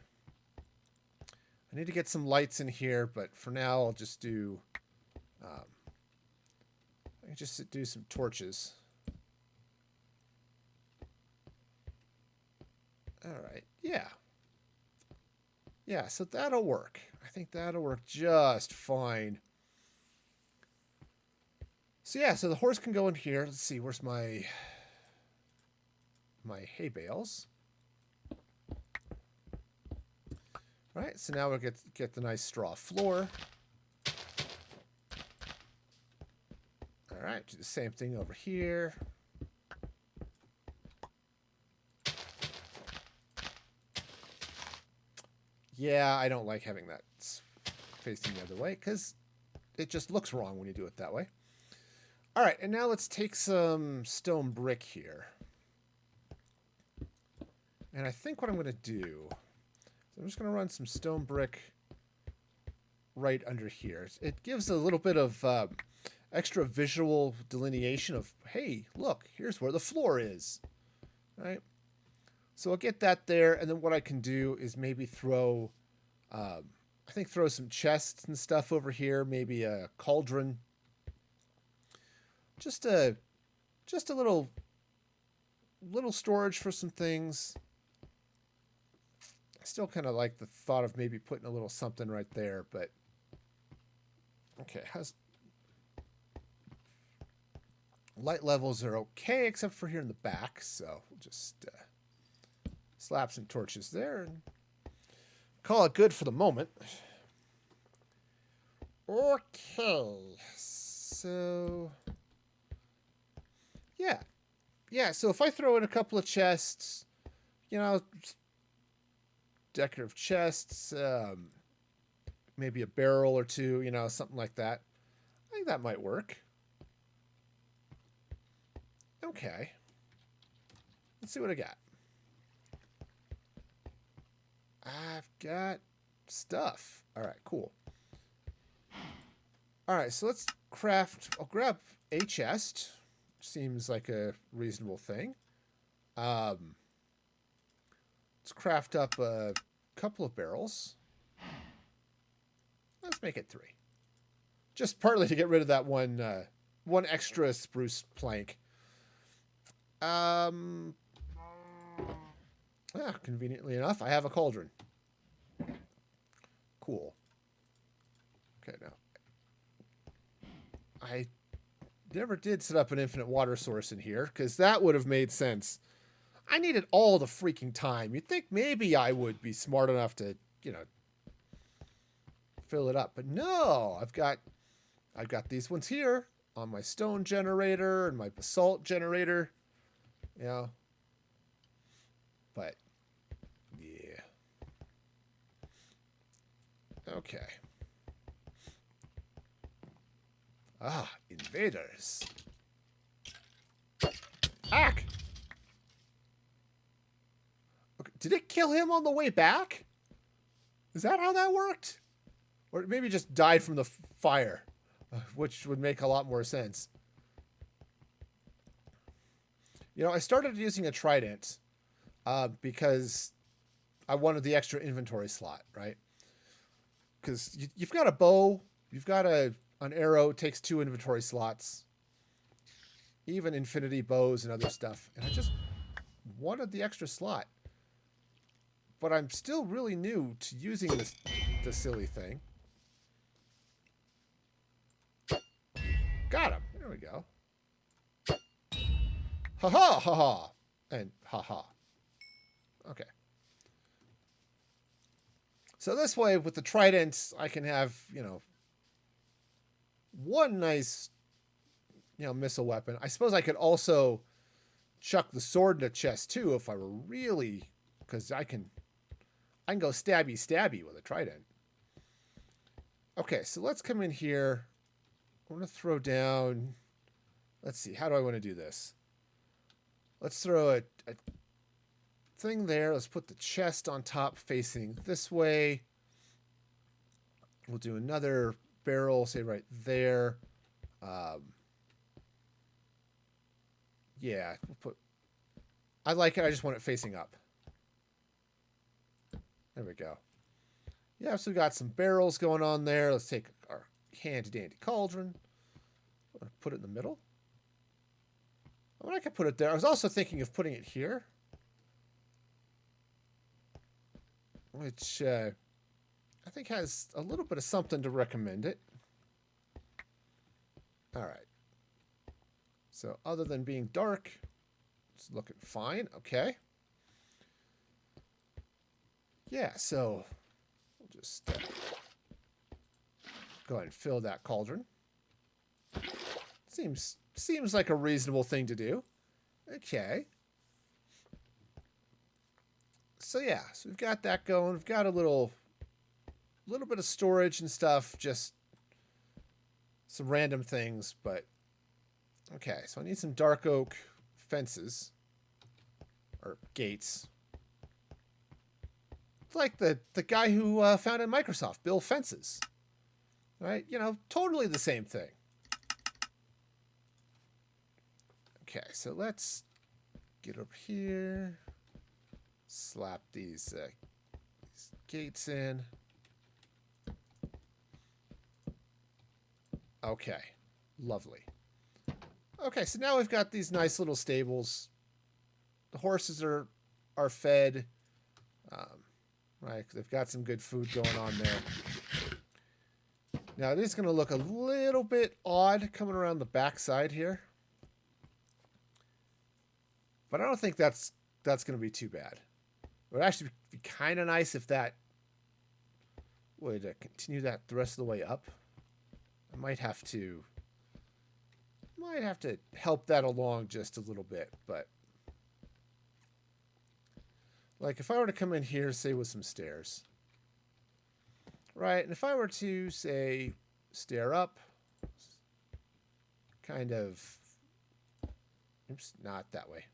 I need to get some lights in here, but for now I'll just do... I can just do some torches. All right, yeah. Yeah, so that'll work. I think that'll work just fine. So yeah, so the horse can go in here. Let's see, where's my hay bales? All right, so now we'll get the nice straw floor. All right, do the same thing over here. Yeah, I don't like having that facing the other way because it just looks wrong when you do it that way. All right, and now let's take some stone brick here. And I think what I'm going to do, I'm just going to run some stone brick right under here. It gives a little bit of extra visual delineation of, hey, look, here's where the floor is, right? So I'll get that there, and then what I can do is maybe throw, I think throw some chests and stuff over here, maybe a cauldron. Just a little storage for some things. I still kind of like the thought of maybe putting a little something right there, but okay, light levels are okay except for here in the back, so we'll just slap some torches there and call it good for the moment. Okay, so yeah, so if I throw in a couple of chests, you know, decorative chests, maybe a barrel or two, you know, something like that, I think that might work. Okay, let's see what I got. I've got stuff. All right, cool. All right, so let's craft. I'll grab a chest. Seems like a reasonable thing. Let's craft up a couple of barrels. Let's make it 3. Just partly to get rid of that one extra spruce plank. Conveniently enough, I have a cauldron. Cool. Okay, now. I never did set up an infinite water source in here, because that would have made sense. I needed all the freaking time. You'd think maybe I would be smart enough to, you know, fill it up. But no, I've got these ones here on my stone generator and my basalt generator. You know. But yeah. Okay. Ah, invaders. Ack! Okay, Did it kill him on the way back? Is that how that worked? Or maybe just died from the fire, which would make a lot more sense. You know, I started using a trident because I wanted the extra inventory slot, right? Because you've got a bow, you've got an arrow, it takes 2 inventory slots, even infinity bows and other stuff. And I just wanted the extra slot. But I'm still really new to using this silly thing. Got him. There we go. Ha ha ha ha. And ha ha. Okay. So this way, with the trident, I can have, you know, one nice, you know, missile weapon. I suppose I could also chuck the sword in the chest too if I were really, because I can go stabby with a trident. Okay, so let's come in here. I want to throw down. Let's see. How do I want to do this? Let's throw a thing there. Let's put the chest on top facing this way. We'll do another barrel, say right there. Yeah, we'll put. I like it. I just want it facing up. There we go. Yeah, so we got some barrels going on there. Let's take our handy dandy cauldron. Put it in the middle. I mean, I could put it there. I was also thinking of putting it here. Which I think has a little bit of something to recommend it. All right. So other than being dark, it's looking fine. Okay. Yeah, so we'll just go ahead and fill that cauldron. Seems like a reasonable thing to do. Okay. So yeah, so we've got that going. We've got a little bit of storage and stuff, just some random things, but okay. So I need some dark oak fences or gates. It's like the guy who founded Microsoft, Bill Fences, right? You know, totally the same thing. Okay, so let's get over here. Slap these gates in. Okay, lovely. Okay, so now we've got these nice little stables. The horses are fed. Right, they've got some good food going on there. Now it is going to look a little bit odd coming around the back side here, but I don't think that's going to be too bad. It would actually be kind of nice if that would continue that the rest of the way up. I might have to help that along just a little bit, but like if I were to come in here, say with some stairs, right? And if I were to say stair up, kind of, oops, not that way.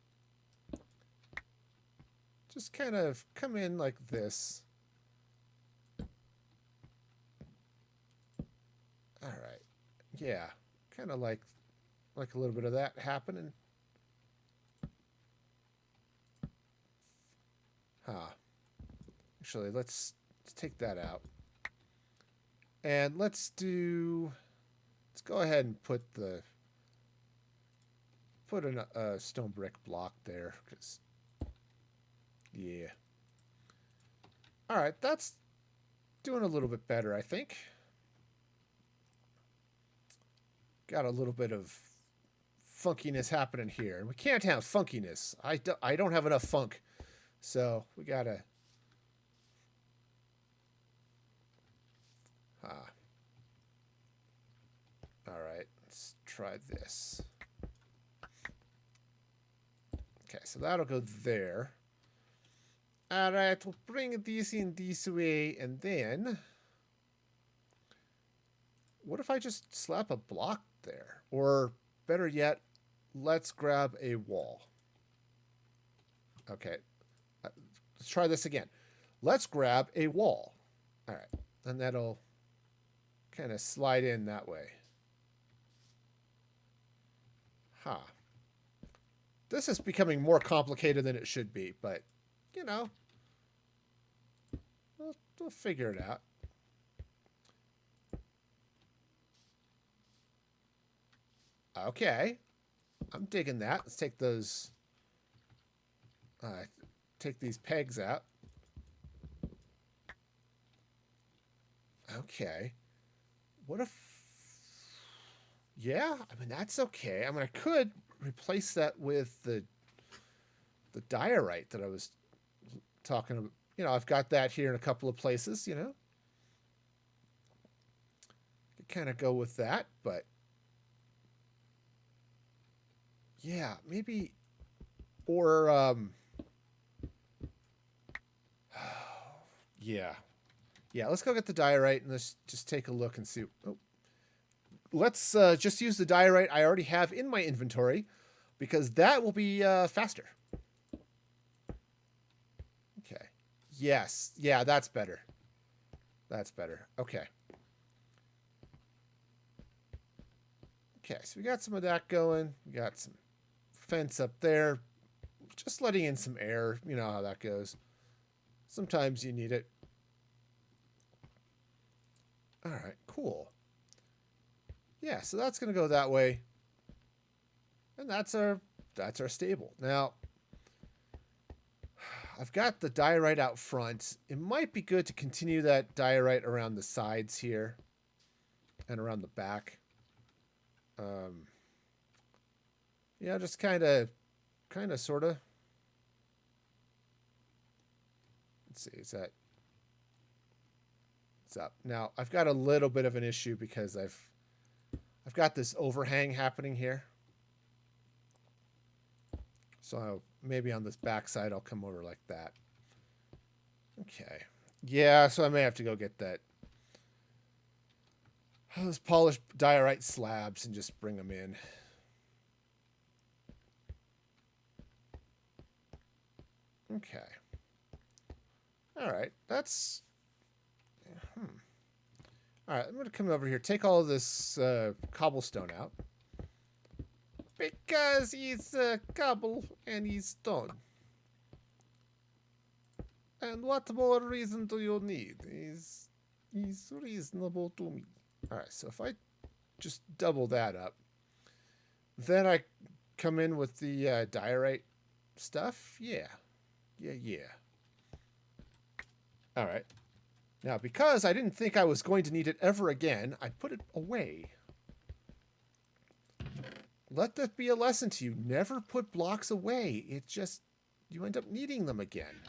Just kind of come in like this. All right. Yeah. Kind of like a little bit of that happening. Actually, let's take that out. And let's go ahead and put a stone brick block there, because yeah. All right, that's doing a little bit better, I think. Got a little bit of funkiness happening here. And we can't have funkiness. I don't have enough funk. So we gotta. All right, let's try this. Okay, so that'll go there. All right, we'll bring these in this way, and then what if I just slap a block there? Or better yet, let's grab a wall. Okay. let's try this again. Let's grab a wall. All right, and that'll kind of slide in that way. Huh. This is becoming more complicated than it should be, but, you know, we'll figure it out. Okay. I'm digging that. Let's take those... take these pegs out. Okay. What if... Yeah, I mean, that's okay. I mean, I could replace that with the diorite that I was talking about. You know, I've got that here in a couple of places, you know. Could kind of go with that, but... Yeah, maybe... Or, yeah. Yeah, let's go get the diorite and let's just take a look and see... Oh. Let's just use the diorite I already have in my inventory, because that will be faster. Okay. Yes. Yeah, that's better. That's better. Okay. Okay, so we got some of that going. We got some fence up there. Just letting in some air. You know how that goes. Sometimes you need it. All right, cool. Yeah, so that's going to go that way. And that's our stable. Now, I've got the diorite out front. It might be good to continue that diorite around the sides here and around the back. Yeah, just kind of, sort of. Let's see, it's up. Now, I've got a little bit of an issue because I've got this overhang happening here. So maybe on this backside, I'll come over like that. Okay. Yeah, so I may have to go get those polished diorite slabs and just bring them in. Okay. All right. That's... All right, I'm going to come over here, take all of this cobblestone out. Because he's cobble and he's stone. And what more reason do you need? He's reasonable to me. All right, so if I just double that up, then I come in with the diorite stuff. Yeah. All right. Now, because I didn't think I was going to need it ever again, I put it away. Let that be a lesson to you. Never put blocks away. It just, you end up needing them again.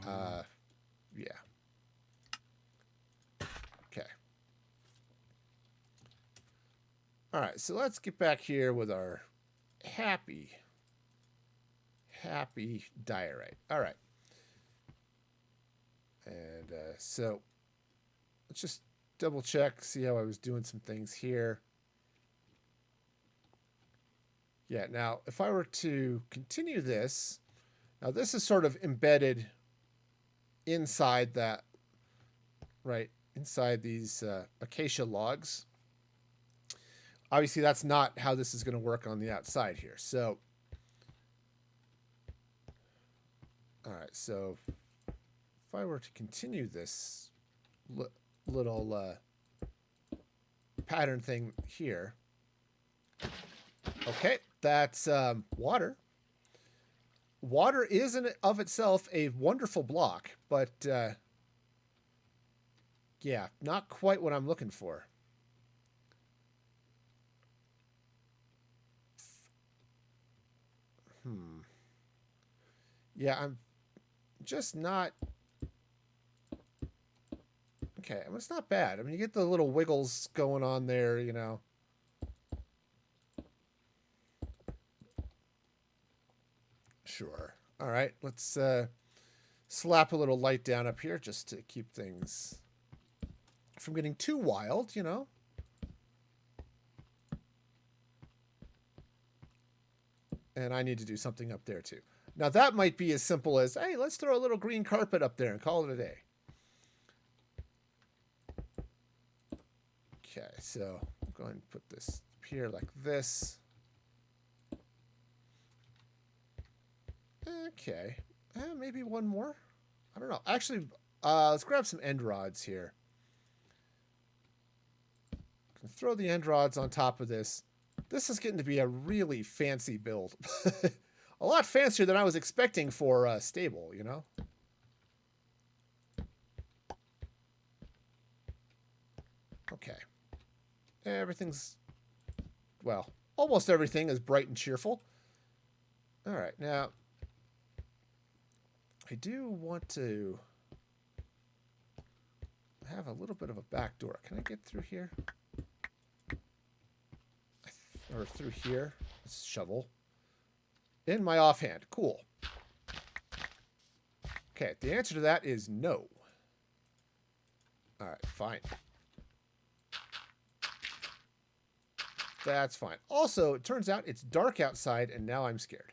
Yeah. Okay. All right, so let's get back here with our happy diorite. All right. And so let's just double check, see how I was doing some things here. Yeah, now if I were to continue this, now this is sort of embedded inside that, right, inside these acacia logs. Obviously, that's not how this is going to work on the outside here. So, all right, so if I were to continue this little pattern thing here, okay, that's water. Water is in of itself a wonderful block, but yeah, not quite what I'm looking for. Yeah, I'm just not... Okay, I mean, it's not bad. I mean, you get the little wiggles going on there, you know. Sure. All right, let's slap a little light down up here just to keep things from getting too wild, you know. And I need to do something up there too. Now that might be as simple as, hey, let's throw a little green carpet up there and call it a day. Okay, so I'm going to put this here like this. Okay, maybe one more. I don't know. Actually, let's grab some end rods here. Throw the end rods on top of this. This is getting to be a really fancy build. A lot fancier than I was expecting for stable, you know? Okay. Everything's, well, almost everything is bright and cheerful. All right, now, I do want to have a little bit of a back door. Can I get through here? Or through here? Let's shovel. In my offhand. Cool. Okay, the answer to that is no. All right, fine. That's fine. Also, it turns out it's dark outside, and now I'm scared.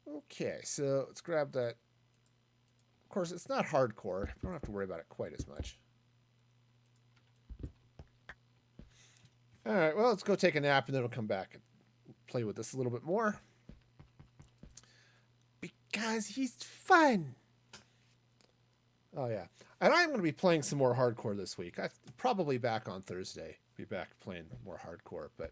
Okay, so let's grab that. Of course, it's not hardcore. I don't have to worry about it quite as much. All right, well, let's go take a nap, and then we'll come back and play with this a little bit more. Because he's fun. Oh, yeah. And I'm going to be playing some more hardcore this week. I'm probably back on Thursday. Be back playing more hardcore. But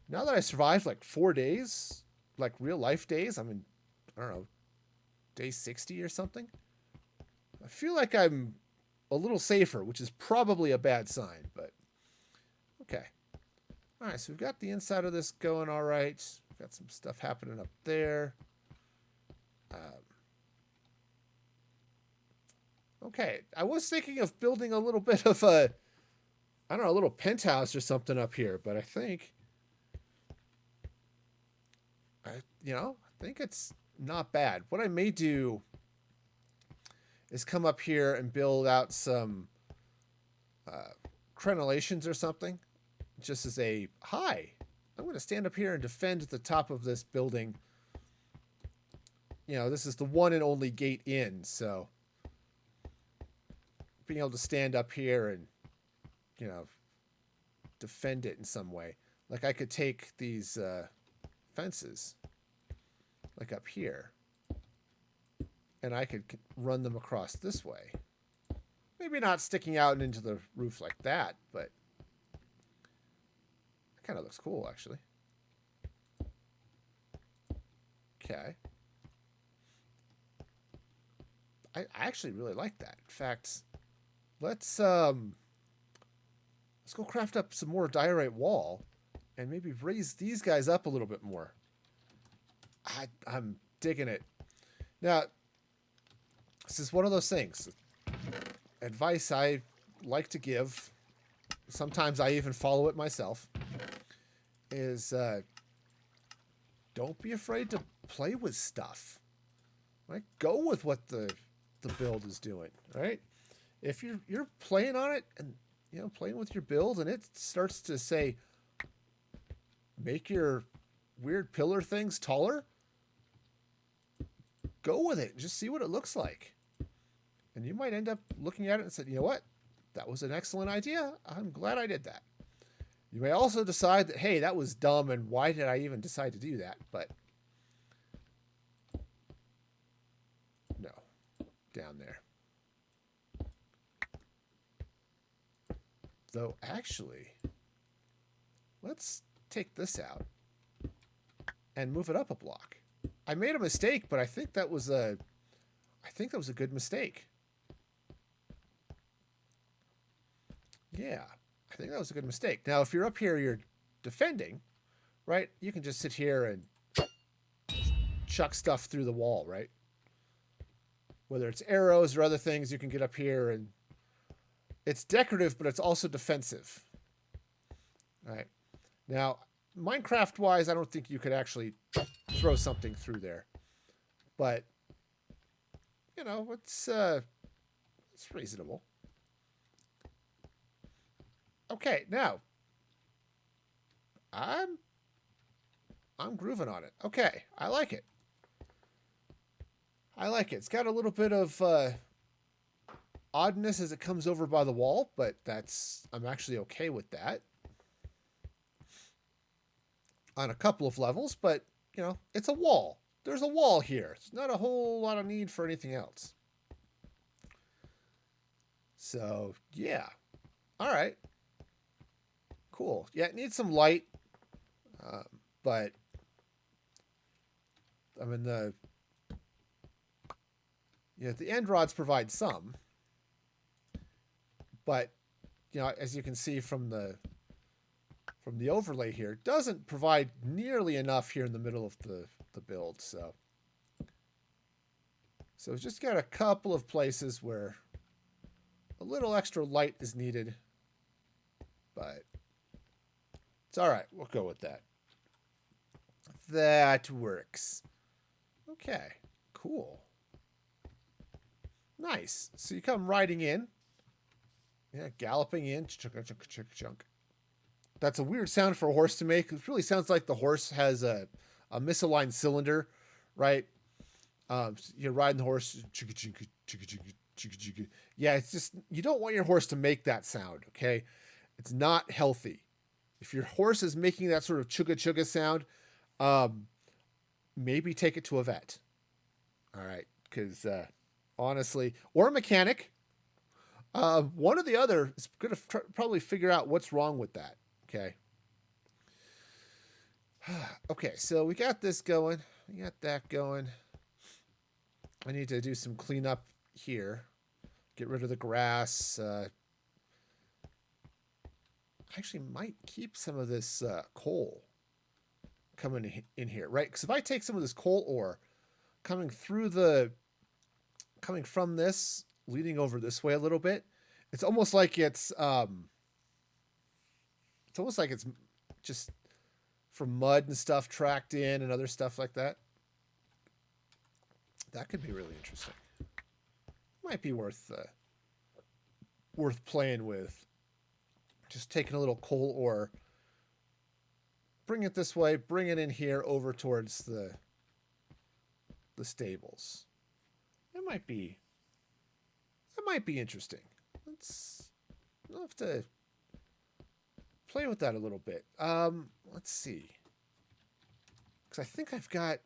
now that I survived like 4 days, like real life days, I'm in, I don't know, day 60 or something. I feel like I'm a little safer, which is probably a bad sign, but okay. All right, so we've got the inside of this going all right. We've got some stuff happening up there. Okay, I was thinking of building a little bit of a, I don't know, a little penthouse or something up here, but I think, I think it's not bad. What I may do is come up here and build out some crenellations or something, just as a, hi, I'm going to stand up here and defend the top of this building. You know, this is the one and only gate in, so being able to stand up here and, you know, defend it in some way. Like I could take these fences, like up here, and I could run them across this way. Maybe not sticking out into the roof like that, but it kind of looks cool, actually. Okay. I actually really like that. In fact, let's go craft up some more diorite wall and maybe raise these guys up a little bit more. I'm digging it. Now, this is one of those things. Advice I like to give, sometimes I even follow it myself, is don't be afraid to play with stuff. Right? Go with what the build is doing, right? If you're playing on it and playing with your build and it starts to say make your weird pillar things taller, go with it and just see what it looks like. And you might end up looking at it and say, you know what? That was an excellent idea. I'm glad I did that. You may also decide that, hey, that was dumb and why did I even decide to do that? But no, down there. Though, actually, let's take this out and move it up a block. I made a mistake, but I think that was a good mistake. Yeah, I think that was a good mistake. Now, if you're up here, you're defending, right? You can just sit here and chuck stuff through the wall, right? Whether it's arrows or other things, you can get up here and it's decorative, but it's also defensive. All right. Now, Minecraft-wise, I don't think you could actually throw something through there. But, it's reasonable. Okay, now, I'm I'm grooving on it. Okay, I like it. I like it. It's got a little bit of oddness as it comes over by the wall, but I'm actually okay with that on a couple of levels, but it's a wall. There's a wall here. It's not a whole lot of need for anything else. So, yeah. All right. Cool. Yeah, it needs some light, but I mean the end rods provide some, but as you can see from the overlay here, it doesn't provide nearly enough here in the middle of the build. So it's just got a couple of places where a little extra light is needed, but it's all right. We'll go with that. That works. Okay, cool. Nice. So you come riding in. Yeah, galloping in. Chunk, chunk, chunk, chunk. That's a weird sound for a horse to make. It really sounds like the horse has a misaligned cylinder, right? You're riding the horse. Yeah, it's just, you don't want your horse to make that sound, okay? It's not healthy. If your horse is making that sort of chugga chugga sound, maybe take it to a vet. All right, because honestly, or a mechanic, one or the other is going to probably figure out what's wrong with that. Okay. Okay, so we got this going. We got that going. I need to do some cleanup here. Get rid of the grass. I actually might keep some of this coal coming in here, right? Because if I take some of this coal ore coming from this, leading over this way a little bit, it's almost like it's just from mud and stuff tracked in and other stuff like that. That could be really interesting. Might be worth playing with. Just taking a little coal ore, bring it this way, bring it in here over towards the stables. That might be interesting. I'll have to play with that a little bit. Let's see. Because I think I've got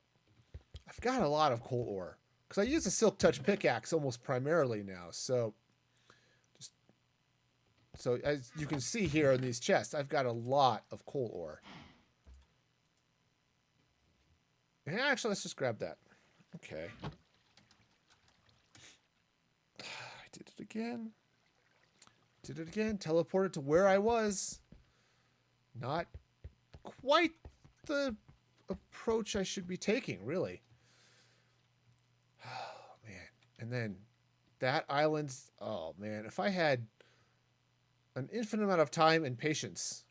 a lot of coal ore. Because I use a Silk Touch pickaxe almost primarily now. So as you can see here in these chests, I've got a lot of coal ore. Yeah, actually, let's just grab that. Okay. I did it again. Teleported to where I was. Not quite the approach I should be taking, really. Oh, man. And then that island. Oh, man. If I had an infinite amount of time and patience.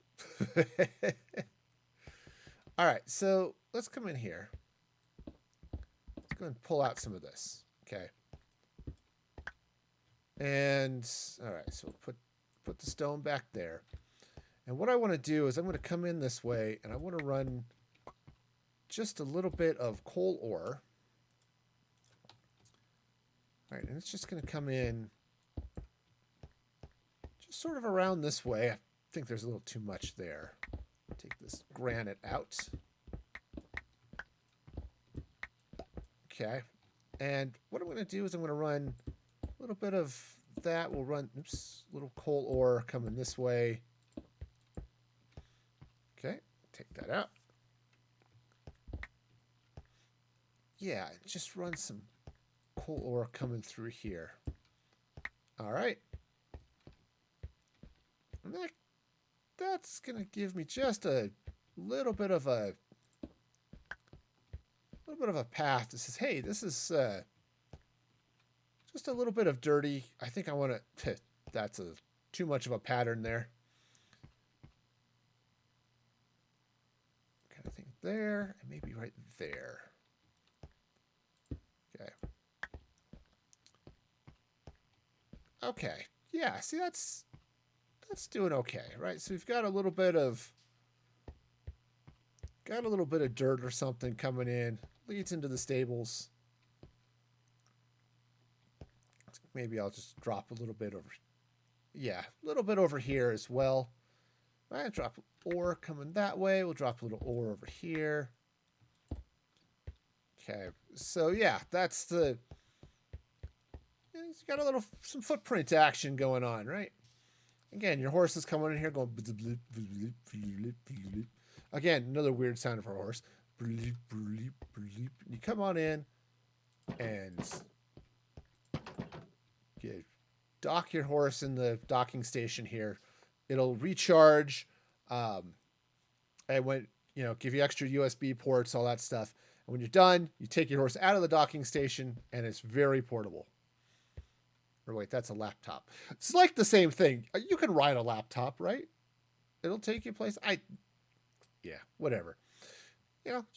All right. So let's come in here. Let's go and pull out some of this. Okay. And all right. So put the stone back there. And what I want to do is I'm going to come in this way, and I want to run just a little bit of coal ore. All right, and it's just going to come in just sort of around this way. I think there's a little too much there. Take this granite out. Okay, and what I'm going to do is I'm going to run a little bit of that. We'll run, little coal ore coming this way. Okay, take that out. Yeah, just run some coal ore coming through here. All right. And that's going to give me just a little bit of a path that says, hey, this is just a little bit of dirty. I think I want to, that's too much of a pattern there. Kind of think there, and maybe right there. Okay. Okay. Yeah, see, that's doing okay, right? So we've got a little bit of got a little bit of dirt or something coming in, leads into the stables. Maybe I'll just drop a little bit over. Yeah, a little bit over here as well. All right, drop ore coming that way. We'll drop a little ore over here. Okay, so yeah, that's the. It's got a little some footprint action going on, right? Again, your horse is coming in here going. Again, another weird sound for a horse. You come on in and you dock your horse in the docking station here. It'll recharge, and when give you extra USB ports, all that stuff. And when you're done, you take your horse out of the docking station, and it's very portable. Or wait, that's a laptop. It's like the same thing. You can ride a laptop, right? It'll take you places. Yeah, whatever.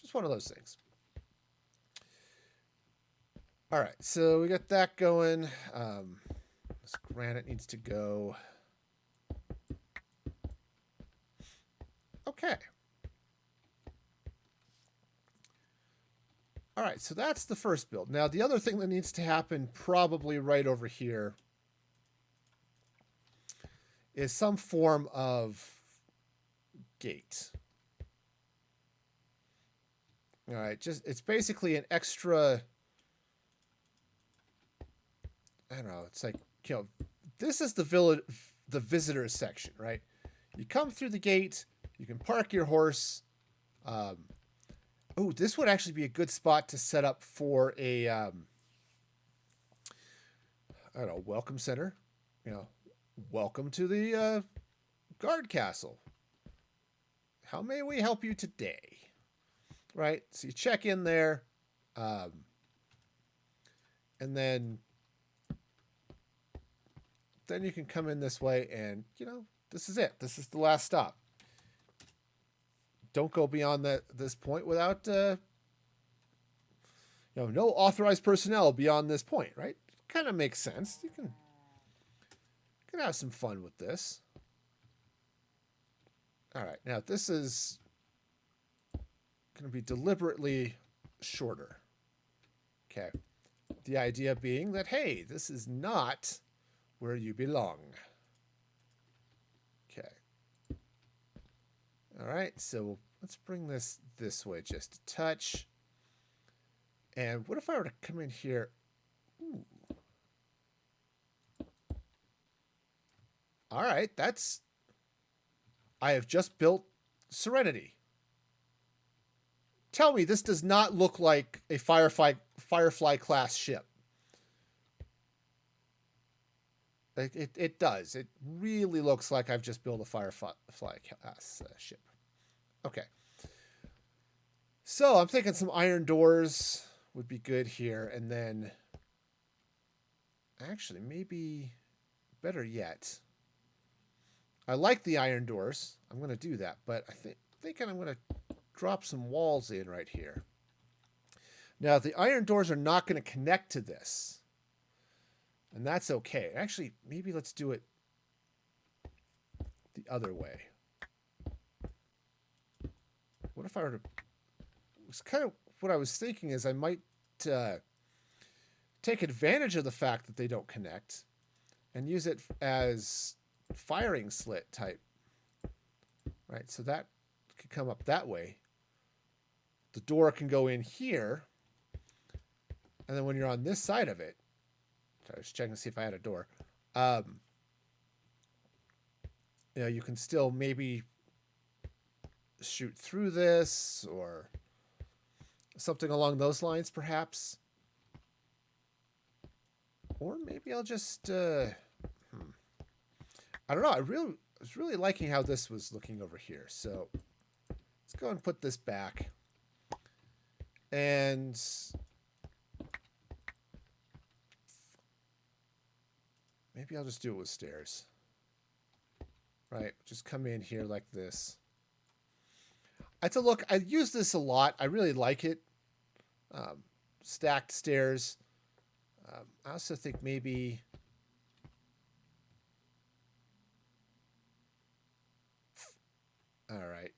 Just one of those things. All right, so we got that going. This granite needs to go. Okay. All right, so that's the first build. Now, the other thing that needs to happen probably right over here is some form of gate. All right, it's basically an extra, I don't know, it's like, this is the visitors section, right? You come through the gate, you can park your horse. Oh, this would actually be a good spot to set up for a, I don't know, welcome center. Welcome to the guard castle. How may we help you today? Right? So you check in there, and then you can come in this way, and this is it. This is the last stop. Don't go beyond this point without no authorized personnel beyond this point, right? Kind of makes sense. You can have some fun with this. All right, now this is going to be deliberately shorter. Okay, the idea being that, hey, this is not where you belong. Okay. All right, so let's bring this way just a touch. And what if I were to come in here? Ooh. All right, I have just built Serenity. Tell me this does not look like a Firefly class ship. It does. It really looks like I've just built a Firefly class ship. Okay. So I'm thinking some iron doors would be good here. And then actually, maybe better yet, I like the iron doors. I'm going to do that. But thinking I'm going to drop some walls in right here. Now, the iron doors are not going to connect to this. And that's okay. Actually, maybe let's do it the other way. What if I were to... It's kind of what I was thinking is I might take advantage of the fact that they don't connect and use it as firing slit type. Right, so that could come up that way. The door can go in here. And then when you're on this side of it, I was checking to see if I had a door. You can still maybe shoot through this or something along those lines, perhaps. Or maybe I'll just... I don't know. I was really liking how this was looking over here. So let's go and put this back. And... maybe I'll just do it with stairs. Right? Just come in here like this. I use this a lot. I really like it. Stacked stairs. I also think maybe... all right.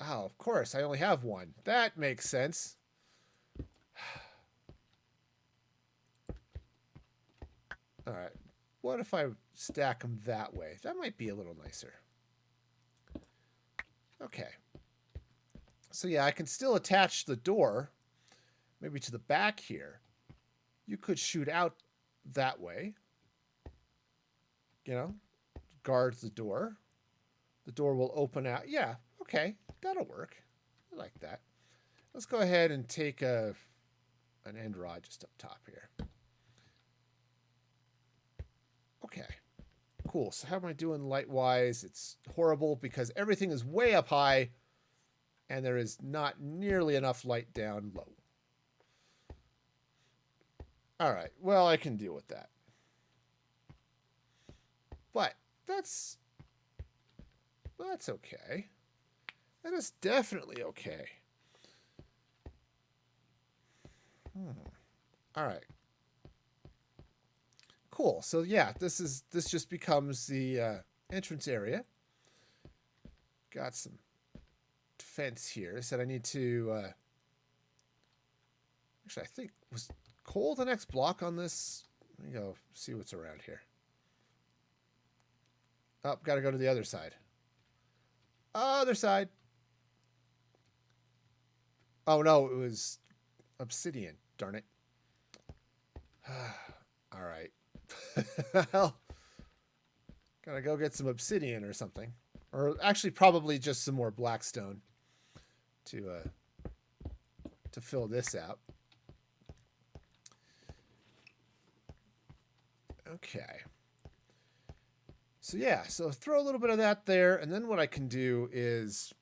Oh, of course, I only have one. That makes sense. All right. What if I stack them that way? That might be a little nicer. Okay. So yeah, I can still attach the door, maybe to the back here. You could shoot out that way. You know, guards the door. The door will open out. Yeah, okay, that'll work. I like that. Let's go ahead and take an end rod just up top here. Okay, cool. So how am I doing light-wise? It's horrible because everything is way up high and there is not nearly enough light down low. All right, well, I can deal with that. But that's okay. That is definitely okay. All right. Cool. So yeah, this just becomes the entrance area. Got some fence here. Said I need to. Actually, I think was coal the next block on this. Let me go see what's around here. Oh, got to go to the other side. Other side. Oh no, it was obsidian. Darn it. All right. Well, gotta go get some obsidian or something. Or actually probably just some more blackstone to fill this out. Okay. So yeah, so throw a little bit of that there, and then what I can do is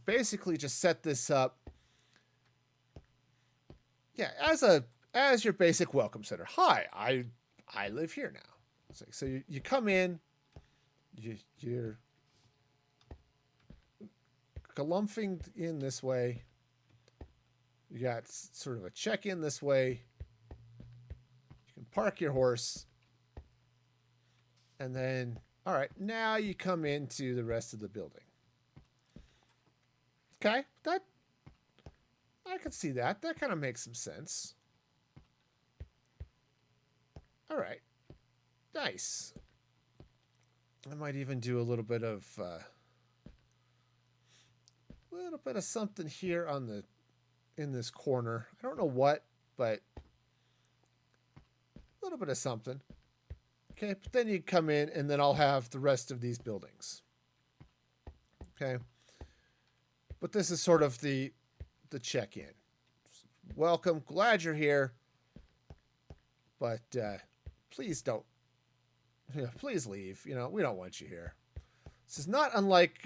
basically just set this up. Yeah, as your basic welcome center. Hi, I live here now. So you come in, you're galumphing in this way. You got sort of a check-in this way. You can park your horse. And then, all right, now you come into the rest of the building. Okay, I can see that. That kind of makes some sense. All right, nice. I might even do a little bit of something here on in this corner. I don't know what, but a little bit of something. Okay, but then you come in, and then I'll have the rest of these buildings. Okay, but this is sort of the check-in. Welcome, glad you're here, but please don't. Please leave. We don't want you here. This is not unlike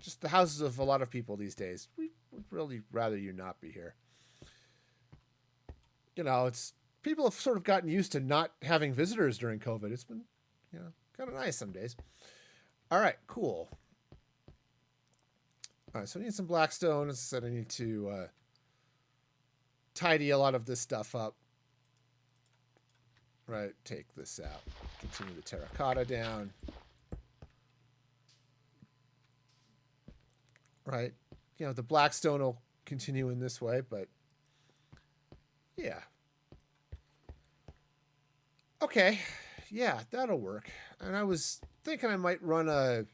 just the houses of a lot of people these days. We would really rather you not be here. It's people have sort of gotten used to not having visitors during COVID. It's been, kind of nice some days. All right, cool. All right, so I need some blackstone. As I said, I need to tidy a lot of this stuff up. Right, take this out. Continue the terracotta down. Right, the blackstone will continue in this way, but yeah. Okay, yeah, that'll work. And I was thinking I might run a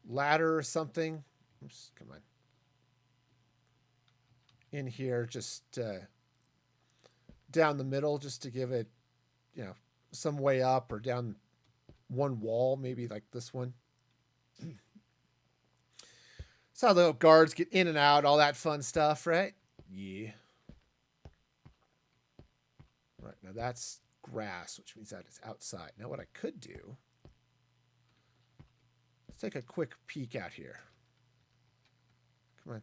ladder or something. Oops, come on. In here, just down the middle, just to give it, some way up, or down one wall, maybe like this one. So the guards get in and out, all that fun stuff, right? Yeah. Right, now that's grass, which means that it's outside. Now what I could do, let's take a quick peek out here. Come on.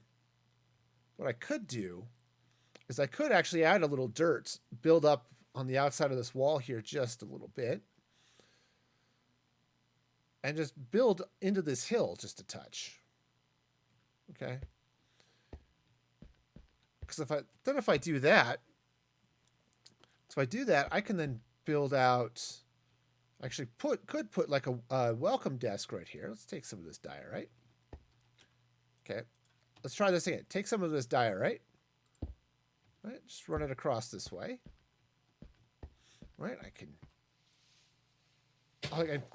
What I could do is I could actually add a little dirt, build up on the outside of this wall here just a little bit, and just build into this hill just a touch. Okay. Because if I do that, I can then build out. Actually, could put like a welcome desk right here. Let's take some of this diorite. Okay, let's try this again. Take some of this diorite. Right, just run it across this way. Right, I can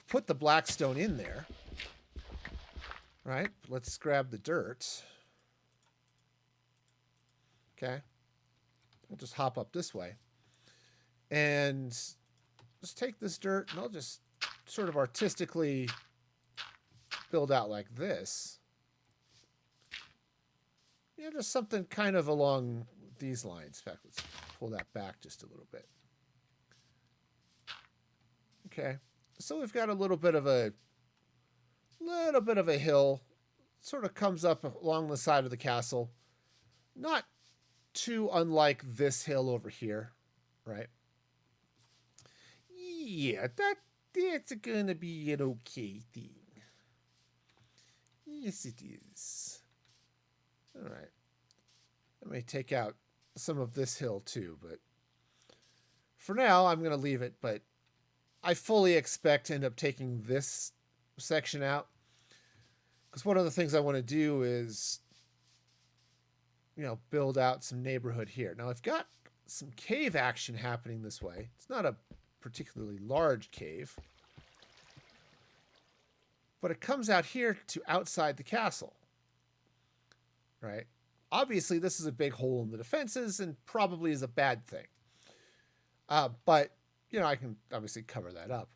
put the black stone in there. Right, let's grab the dirt. Okay, we'll just hop up this way. And just take this dirt and I'll just sort of artistically build out like this. Yeah, just something kind of along these lines. In fact, let's pull that back just a little bit. Okay, so we've got a little bit of a hill. Sort of comes up along the side of the castle. Not too unlike this hill over here, right? Yeah, that's gonna be an okay thing. Yes, it is. All right. I may take out some of this hill too, but for now I'm gonna leave it. But I fully expect to end up taking this section out, because one of the things I want to do is, build out some neighborhood here. Now I've got some cave action happening this way. It's not a particularly large cave, but it comes out here to outside the castle, right? Obviously, this is a big hole in the defenses and probably is a bad thing. But, I can obviously cover that up.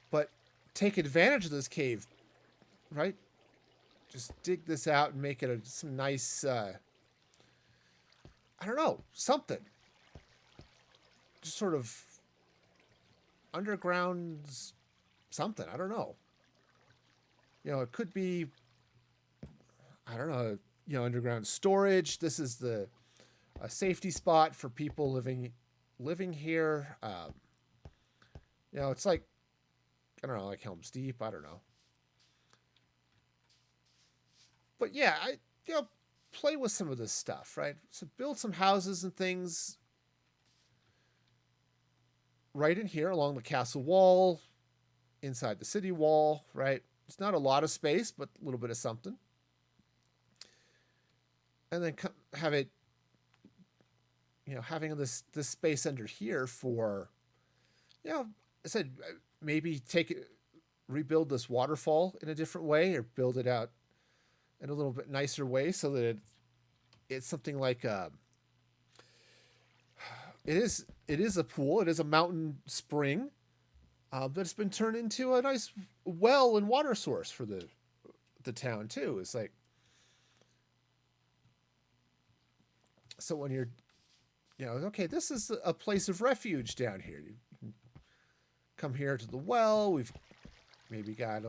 But take advantage of this cave, right? Just dig this out and make it some nice, I don't know, something. Just sort of underground something. I don't know. It could be, I don't know, underground storage. This is a safety spot for people living here. It's like, I don't know, like Helm's Deep. I don't know. But yeah, play with some of this stuff, right? So build some houses and things right in here along the castle wall, inside the city wall, right? It's not a lot of space, but a little bit of something. And then have it, having this space under here for, I said maybe rebuild this waterfall in a different way, or build it out in a little bit nicer way so that it's something like it is a pool. It is a mountain spring that's been turned into a nice well and water source for the town too. It's like, so when you're, okay, this is a place of refuge down here. You can come here to the well. We've maybe got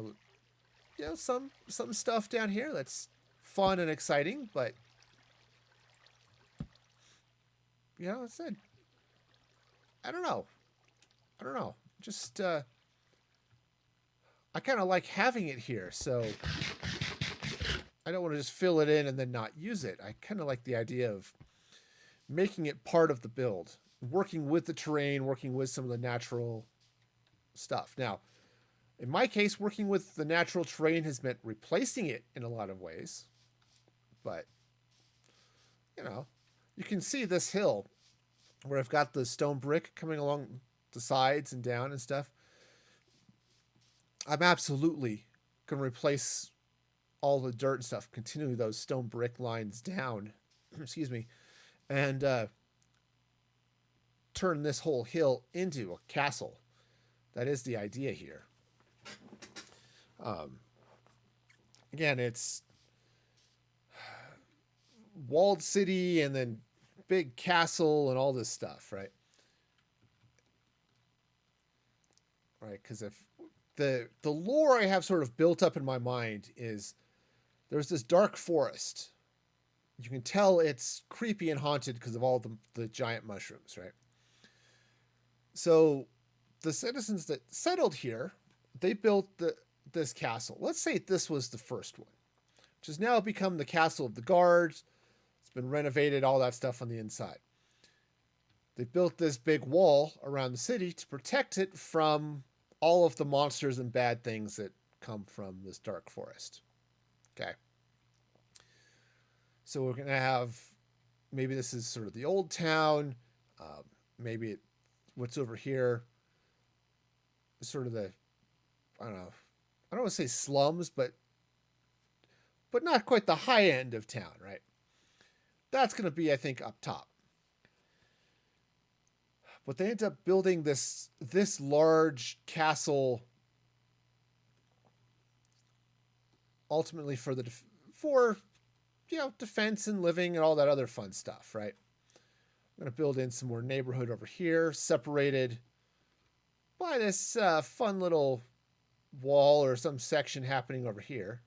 some stuff down here that's fun and exciting, but I said, I don't know. Just I kind of like having it here, so I don't want to just fill it in and then not use it. I kind of like the idea of making it part of the build, working with the terrain, working with some of the natural stuff. Now, in my case, working with the natural terrain has meant replacing it in a lot of ways. But, you can see this hill where I've got the stone brick coming along the sides and down and stuff. I'm absolutely going to replace all the dirt and stuff, continue those stone brick lines down, excuse me, and turn this whole hill into a castle. That is the idea here. Again, it's walled city and then big castle and all this stuff, right? Right, because if the lore I have sort of built up in my mind is there's this dark forest. You can tell it's creepy and haunted because of all the giant mushrooms, right? So the citizens that settled here, they built this castle. Let's say this was the first one, which has now become the castle of the guards. It's been renovated, all that stuff on the inside. They built this big wall around the city to protect it from all of the monsters and bad things that come from this dark forest. Okay. So we're going to have, maybe this is sort of the old town. Maybe what's over here is sort of the, I don't know, I don't want to say slums, but not quite the high end of town, right? That's going to be, I think, up top. But they end up building this large castle ultimately for for defense and living and all that other fun stuff, right? I'm going to build in some more neighborhood over here, separated by this fun little wall or some section happening over here.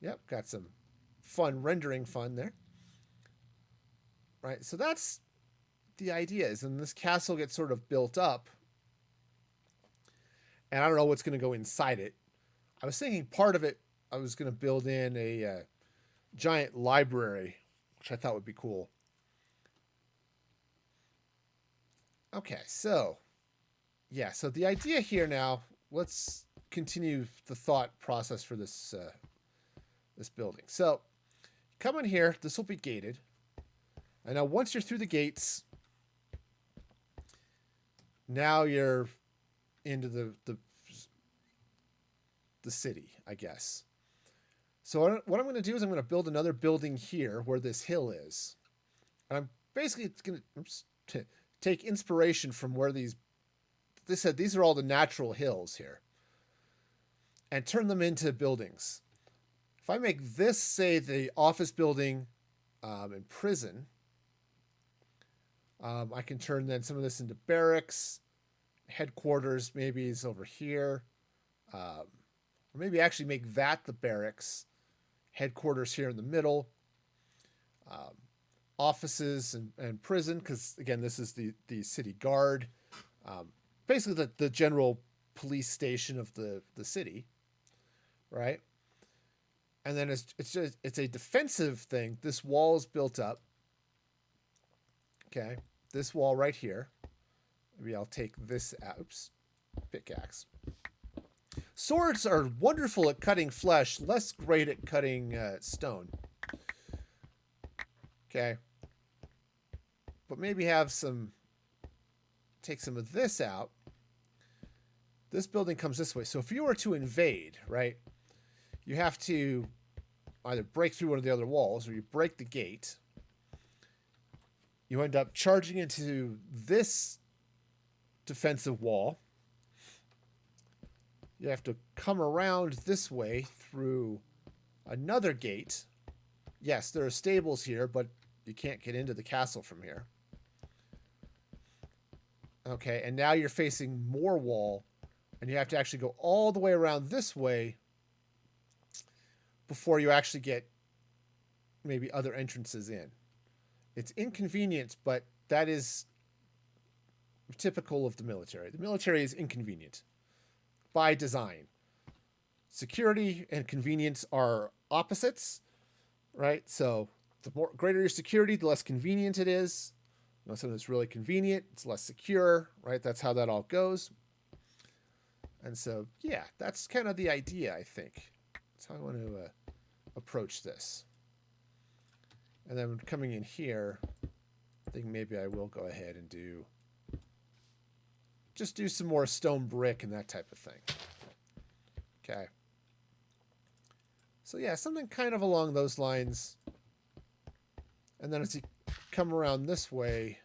Yep, got some fun rendering fun there. Right, so that's the idea is, and this castle gets sort of built up, and I don't know what's going to go inside it. I was thinking part of it, I was going to build in a giant library, which I thought would be cool. Okay, so yeah, so the idea here now, let's continue the thought process for this this building. So come in here, this will be gated. And now once you're through the gates, now you're into the city, I guess. So what I'm going to do is I'm going to build another building here where this hill is. And I'm basically going to take inspiration from where these are all the natural hills here, and turn them into buildings. If I make this, say, the office building and prison, I can turn then some of this into barracks, headquarters maybe is over here, or maybe actually make that the barracks, headquarters here in the middle, offices and prison, because again, this is the city guard, basically the general police station of the city, right? And then it's a defensive thing. This wall is built up. Okay, this wall right here. Maybe I'll take this out. Oops, pickaxe. Swords are wonderful at cutting flesh, less great at cutting stone. Okay, but maybe take some of this out. This building comes this way. So if you were to invade, right, you have to either break through one of the other walls or you break the gate. You end up charging into this defensive wall. You have to come around this way through another gate. Yes, there are stables here, but you can't get into the castle from here. Okay, and now you're facing more wall, and you have to actually go all the way around this way before you actually get maybe other entrances in. It's inconvenient, but that is typical of the military. The military is inconvenient by design. Security and convenience are opposites, right? So the greater your security, the less convenient it is. Something that's really convenient, it's less secure, right? That's how that all goes. And so, yeah, that's kind of the idea, I think. That's how I want to approach this. And then coming in here, I think maybe I will go ahead and do some more stone brick and that type of thing. Okay. So yeah, something kind of along those lines. And then as you come around this way,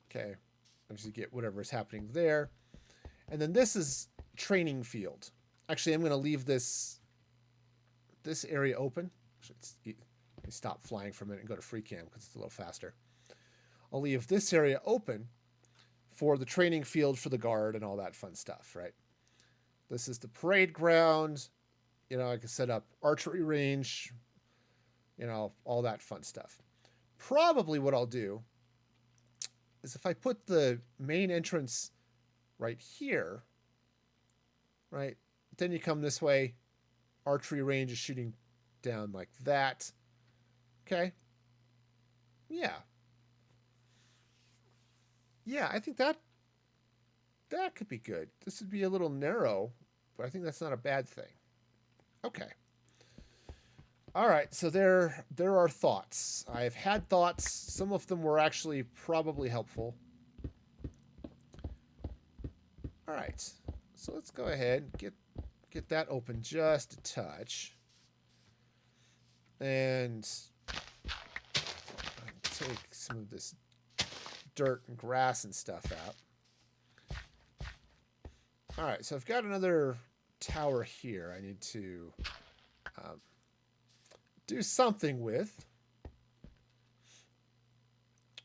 okay, as you get whatever is happening there. And then this is training field. Actually, I'm going to leave this area open. Let me stop flying for a minute and go to free cam because it's a little faster. I'll leave this area open for the training field for the guard and all that fun stuff, right? This is the parade ground. I can set up archery range, all that fun stuff. Probably what I'll do is if I put the main entrance right here, right, then you come this way, archery range is shooting down like that. Okay. Yeah. Yeah, I think that could be good. This would be a little narrow, but I think that's not a bad thing. Okay. All right, so there are thoughts. I've had thoughts. Some of them were actually probably helpful. All right, so let's go ahead and get that open just a touch, and take some of this dirt and grass and stuff out. All right, so I've got another tower here I need to do something with.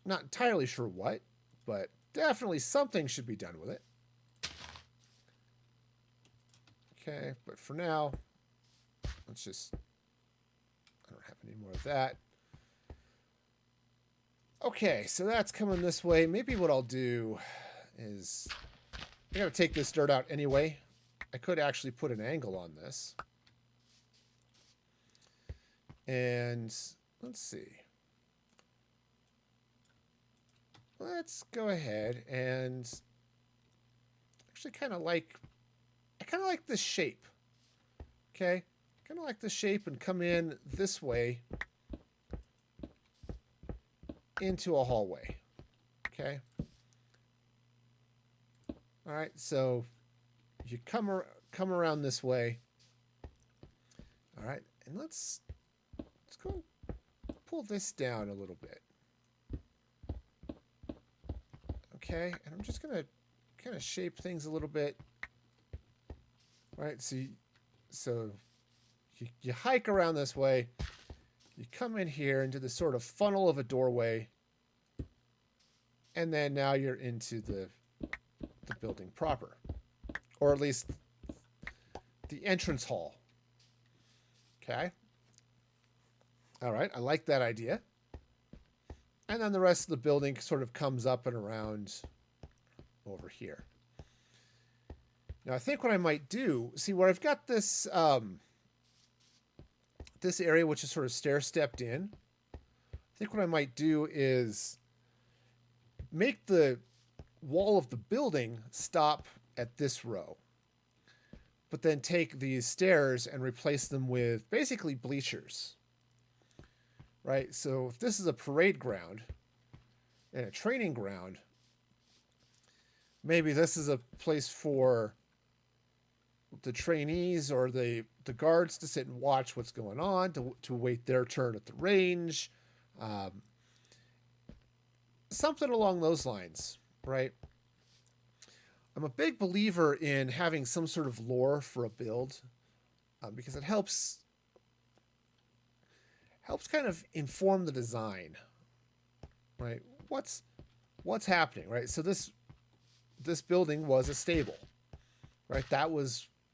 Not entirely sure what, but definitely something should be done with it. Okay, but for now, let's just... I don't have any more of that. Okay, so that's coming this way. Maybe what I'll do is... I gotta take this dirt out anyway. I could actually put an angle on this. And let's see. Let's go ahead and actually I kind of like this shape. Okay? Kind of like the shape and come in this way into a hallway. Okay? All right, so you come around this way. All right, and let's go pull this down a little bit. Okay, and I'm just gonna kind of shape things a little bit. All right, so you hike around this way. You come in here into the sort of funnel of a doorway, and then now you're into the building proper, or at least the entrance hall. Okay. All right, I like that idea. And then the rest of the building sort of comes up and around over here. Now, I think what I might do, see where I've got this this area which is sort of stair-stepped in. I think what I might do is make the wall of the building stop at this row, but then take these stairs and replace them with basically bleachers. Right? So if this is a parade ground and a training ground, maybe this is a place for the trainees or the guards to sit and watch what's going on, to wait their turn at the range. Something along those lines, right? I'm a big believer in having some sort of lore for a build, because it helps kind of inform the design, right? What's happening, right? So this building was a stable, right?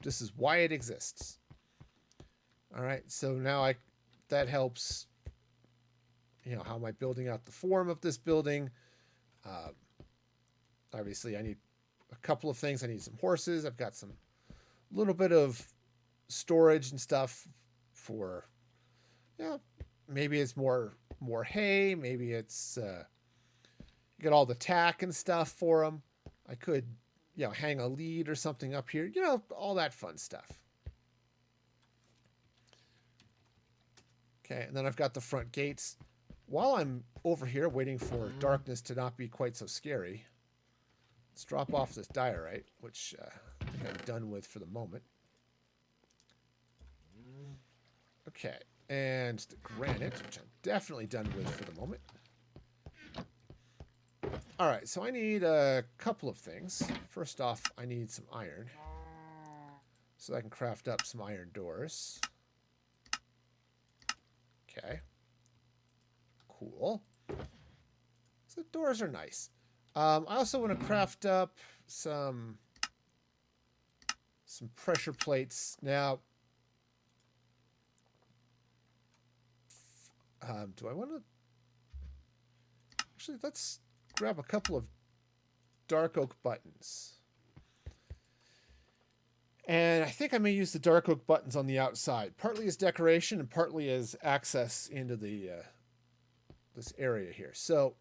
This is why it exists. All right, so now that helps. How am I building out the form of this building? Obviously, I need a couple of things. I need some horses. I've got some little bit of storage and stuff for, maybe it's more hay. Maybe it's get all the tack and stuff for them. I could, hang a lead or something up here. All that fun stuff. Okay, and then I've got the front gates. While I'm over here waiting for darkness to not be quite so scary, let's drop off this diorite, which I think I'm done with for the moment. Okay, and the granite, which I'm definitely done with for the moment. All right, so I need a couple of things. First off, I need some iron, so I can craft up some iron doors. Okay. Cool. So the doors are nice. I also want to craft up some pressure plates. Now, do I want to... Actually, let's grab a couple of dark oak buttons. And I think I may use the dark oak buttons on the outside, partly as decoration and partly as access into the this area here. So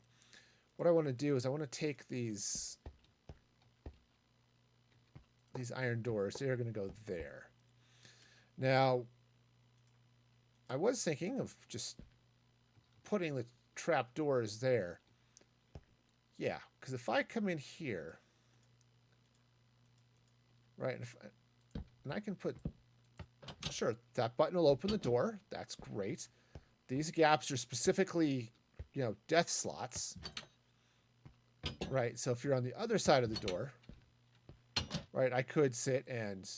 what I want to do is I want to take these these iron doors, they're going to go there. Now, I was thinking of just putting the trap doors there. Yeah, because if I come in here, right, and I can put, sure, that button will open the door. That's great. These gaps are specifically, death slots. Right, so if you're on the other side of the door, right, I could sit and,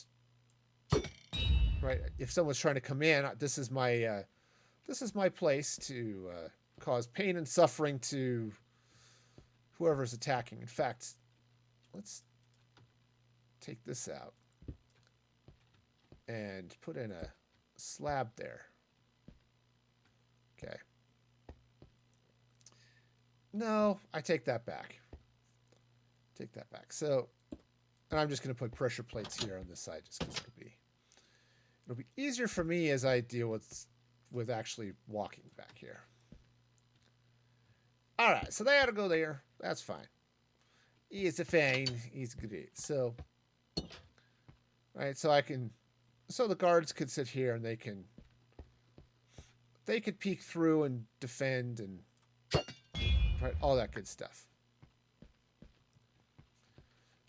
right, if someone's trying to come in, this is my place to cause pain and suffering to whoever's attacking. In fact, let's take this out and put in a slab there. Okay. No, I take that back. Take that back. So, and I'm just going to put pressure plates here on this side just because it'll be easier for me as I deal with actually walking back here. All right, so they ought to go there. That's fine. It's fine. It's great. So, right, so the guards could sit here and they could peek through and defend and, right, all that good stuff.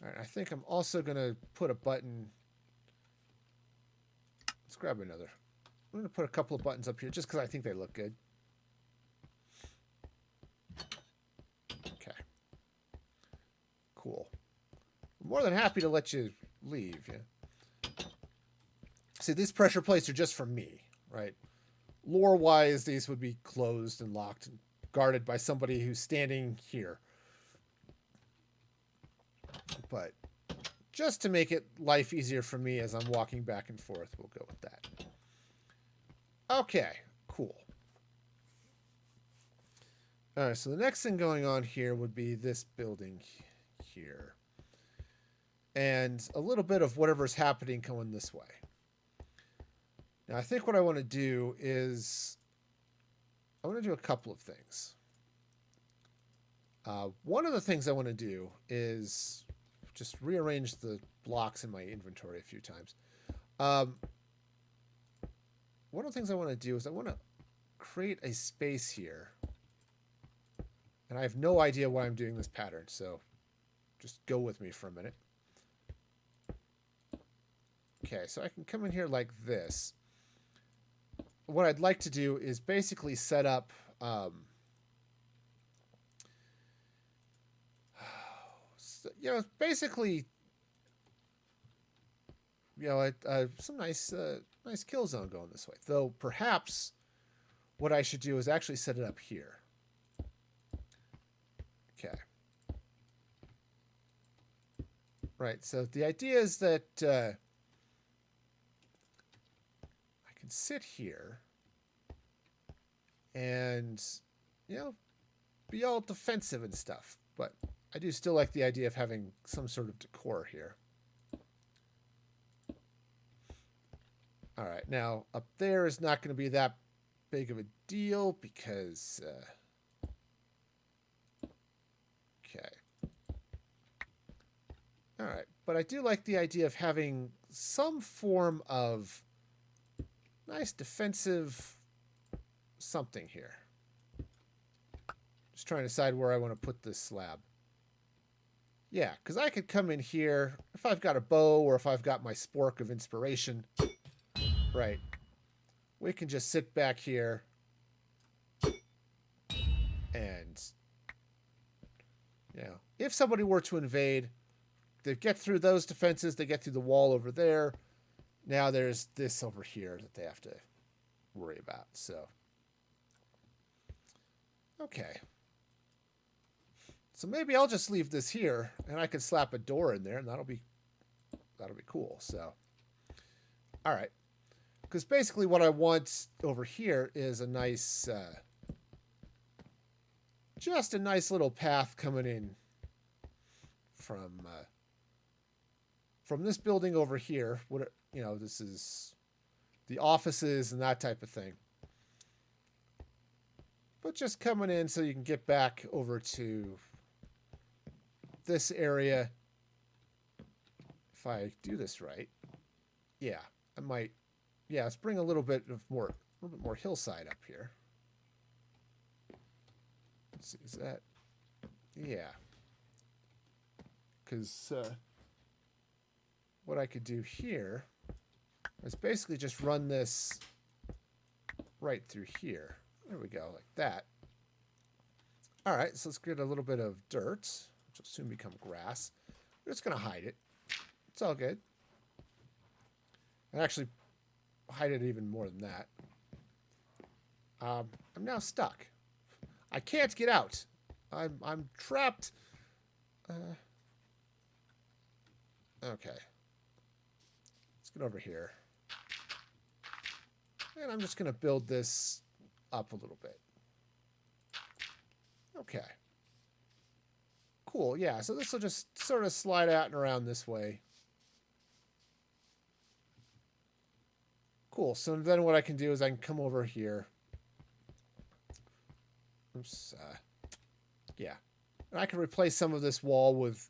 All right, I think I'm also going to put a button. Let's grab another. I'm going to put a couple of buttons up here just because I think they look good. Okay. Cool. I'm more than happy to let you leave. Yeah. See, these pressure plates are just for me, right? Lore-wise, these would be closed and locked and guarded by somebody who's standing here. But just to make it life easier for me as I'm walking back and forth, we'll go with that. Okay, cool. All right, so the next thing going on here would be this building here. And a little bit of whatever's happening going this way. Now, I think what I want to do is I want to do a couple of things. One of the things I want to do is just rearrange the blocks in my inventory a few times. One of the things I want to do is I want to create a space here. And I have no idea why I'm doing this pattern, so just go with me for a minute. Okay, so I can come in here like this. What I'd like to do is basically set up basically some nice kill zone going this way. Though perhaps what I should do is actually set it up here. Okay. Right, so the idea is that I can sit here and, be all defensive and stuff. But I do still like the idea of having some sort of decor here. All right, now up there is not going to be that big of a deal because... okay. All right, but I do like the idea of having some form of nice defensive something here. Just trying to decide where I want to put this slab. Yeah, because I could come in here if I've got a bow or if I've got my spork of inspiration. Right. We can just sit back here and, if somebody were to invade, they get through those defenses, they get through the wall over there. Now there's this over here that they have to worry about. So, okay. So maybe I'll just leave this here and I can slap a door in there and that'll be cool. So, all right. Because basically what I want over here is a nice, just a nice little path coming in from this building over here. This is the offices and that type of thing. But just coming in so you can get back over to this area if I do this right, yeah, I might, yeah, let's bring a little bit more hillside up here. Let's see, is that, yeah. Because what I could do here is basically just run this right through here. There we go, like that. All right, so let's get a little bit of dirt, which will soon become grass. We're just going to hide it. It's all good. And actually, hide it even more than that. I'm now stuck. I can't get out. I'm trapped. Okay. Let's get over here. And I'm just going to build this up a little bit. Okay. Cool, yeah, so this will just sort of slide out and around this way. Cool, so then what I can do is I can come over here. Oops, yeah. And I can replace some of this wall with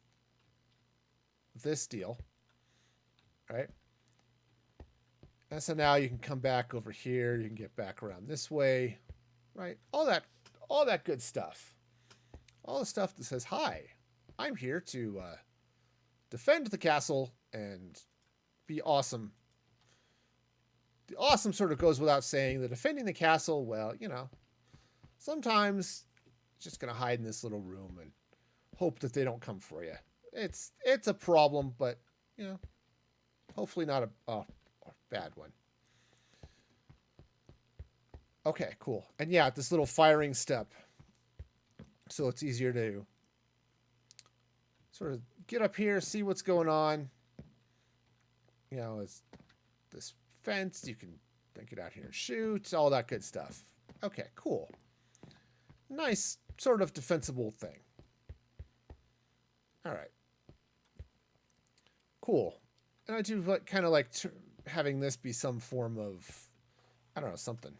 this deal, right? And so now you can come back over here, you can get back around this way, right? All that good stuff. All the stuff that says, hi, I'm here to defend the castle and be awesome. The awesome sort of goes without saying. The defending the castle, well, you know, sometimes just going to hide in this little room and hope that they don't come for you. It's a problem, but, you know, hopefully not a bad one. Okay, cool. And yeah, this little firing step. So it's easier to sort of get up here, see what's going on. You know, it's this fence. You can then get out here and shoot, all that good stuff. Okay, cool. Nice sort of defensible thing. All right. Cool. And I do kind of like having this be some form of, I don't know, something.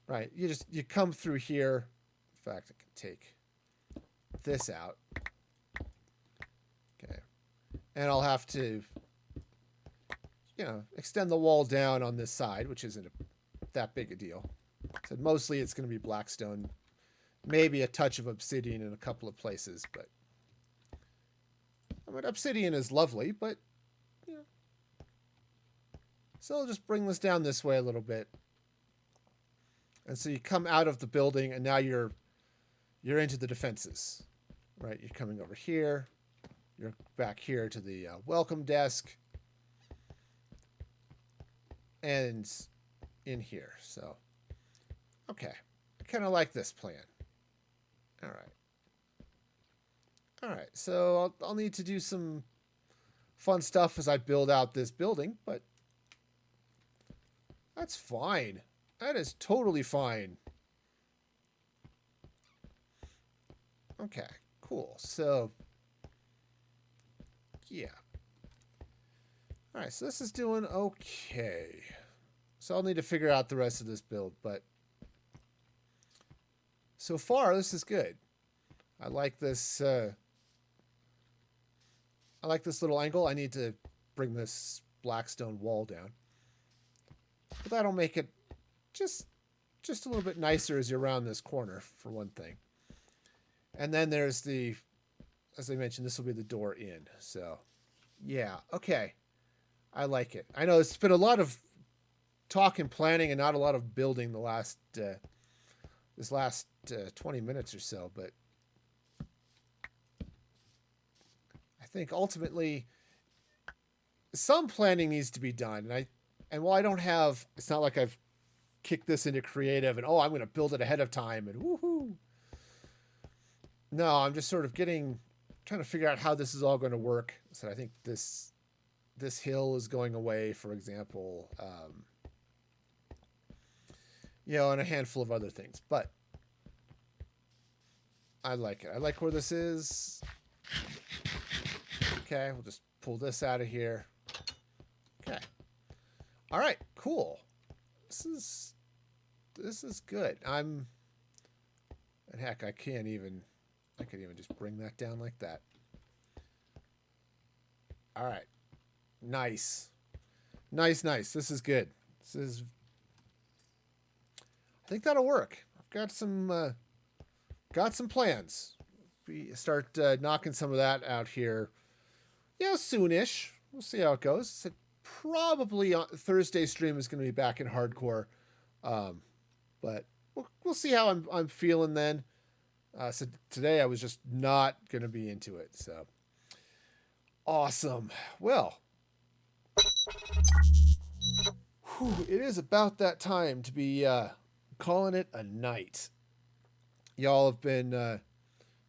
Right, you come through here. In fact, I can take this out. Okay. And I'll have to, you know, extend the wall down on this side, which isn't that big a deal. So mostly it's going to be blackstone. Maybe a touch of obsidian in a couple of places, but I mean, obsidian is lovely, but, you know. So I'll just bring this down this way a little bit. And so you come out of the building, and now you're into the defenses, right? You're coming over here. You're back here to the welcome desk. And in here. So, okay. I kind of like this plan. All right. All right. So I'll need to do some fun stuff as I build out this building, but that's fine. That is totally fine. Okay, cool. So, yeah. All right, so this is doing okay. So I'll need to figure out the rest of this build, but so far this is good. I like this. I like this little angle. I need to bring this blackstone wall down, but that'll make it just a little bit nicer as you're around this corner, for one thing. And then there's the, as I mentioned, this will be the door in. So, yeah, okay. I like it. I know it's been a lot of talk and planning and not a lot of building the last, this last 20 minutes or so, but I think ultimately some planning needs to be done. And while I don't have, it's not like I've kick this into creative and I'm going to build it ahead of time and woohoo. No, I'm just sort of trying to figure out how this is all going to work. So I think this hill is going away, for example, you know, and a handful of other things, but I like it. I like where this is. Okay. We'll just pull this out of here. Okay. All right, cool. This is good. And heck, I could even just bring that down like that. All right. Nice. Nice. This is good. I think that'll work. I've got some plans. We start knocking some of that out here. Soonish. We'll see how it goes. So probably Thursday stream is going to be back in hardcore, but we'll see how I'm feeling then. So today I was just not going to be into it. So awesome. Well, it is about that time to be calling it a night. Y'all have been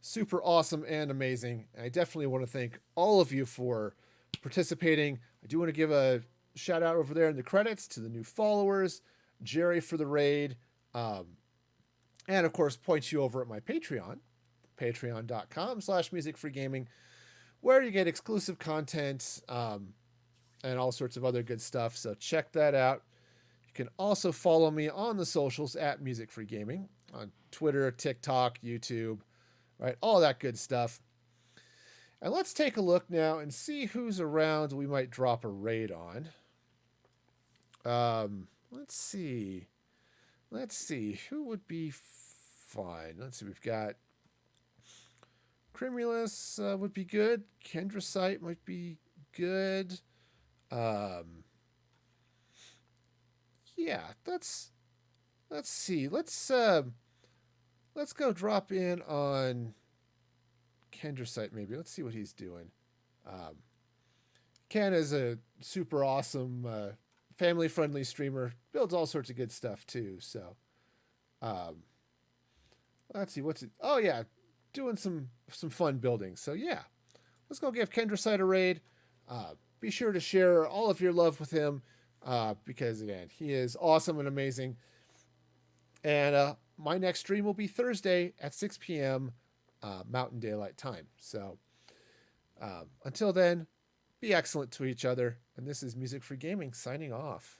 super awesome and amazing. I definitely want to thank all of you for participating. I do want to give a shout out over there in the credits to the new followers, Jerry for the raid, and of course point you over at my Patreon, patreon.com/musicfreegaming, where you get exclusive content and all sorts of other good stuff. So check that out. You can also follow me on the socials at Music Free Gaming on Twitter, TikTok, YouTube, right? All that good stuff. And let's take a look now and see who's around we might drop a raid on. Let's see. Who would be fine? Let's see. We've got Crimulus would be good. Kendrasite might be good. Yeah, let's see. Let's go drop in on Kendrasite maybe. Let's see what he's doing. Ken is a super awesome family-friendly streamer. Builds all sorts of good stuff too. So let's see what's it. Oh yeah, doing some fun building. So yeah, let's go give Kendrasite a raid. Be sure to share all of your love with him because again, he is awesome and amazing. And my next stream will be Thursday at 6 p.m. Mountain Daylight Time. So until then, be excellent to each other. And this is Music Free Gaming signing off.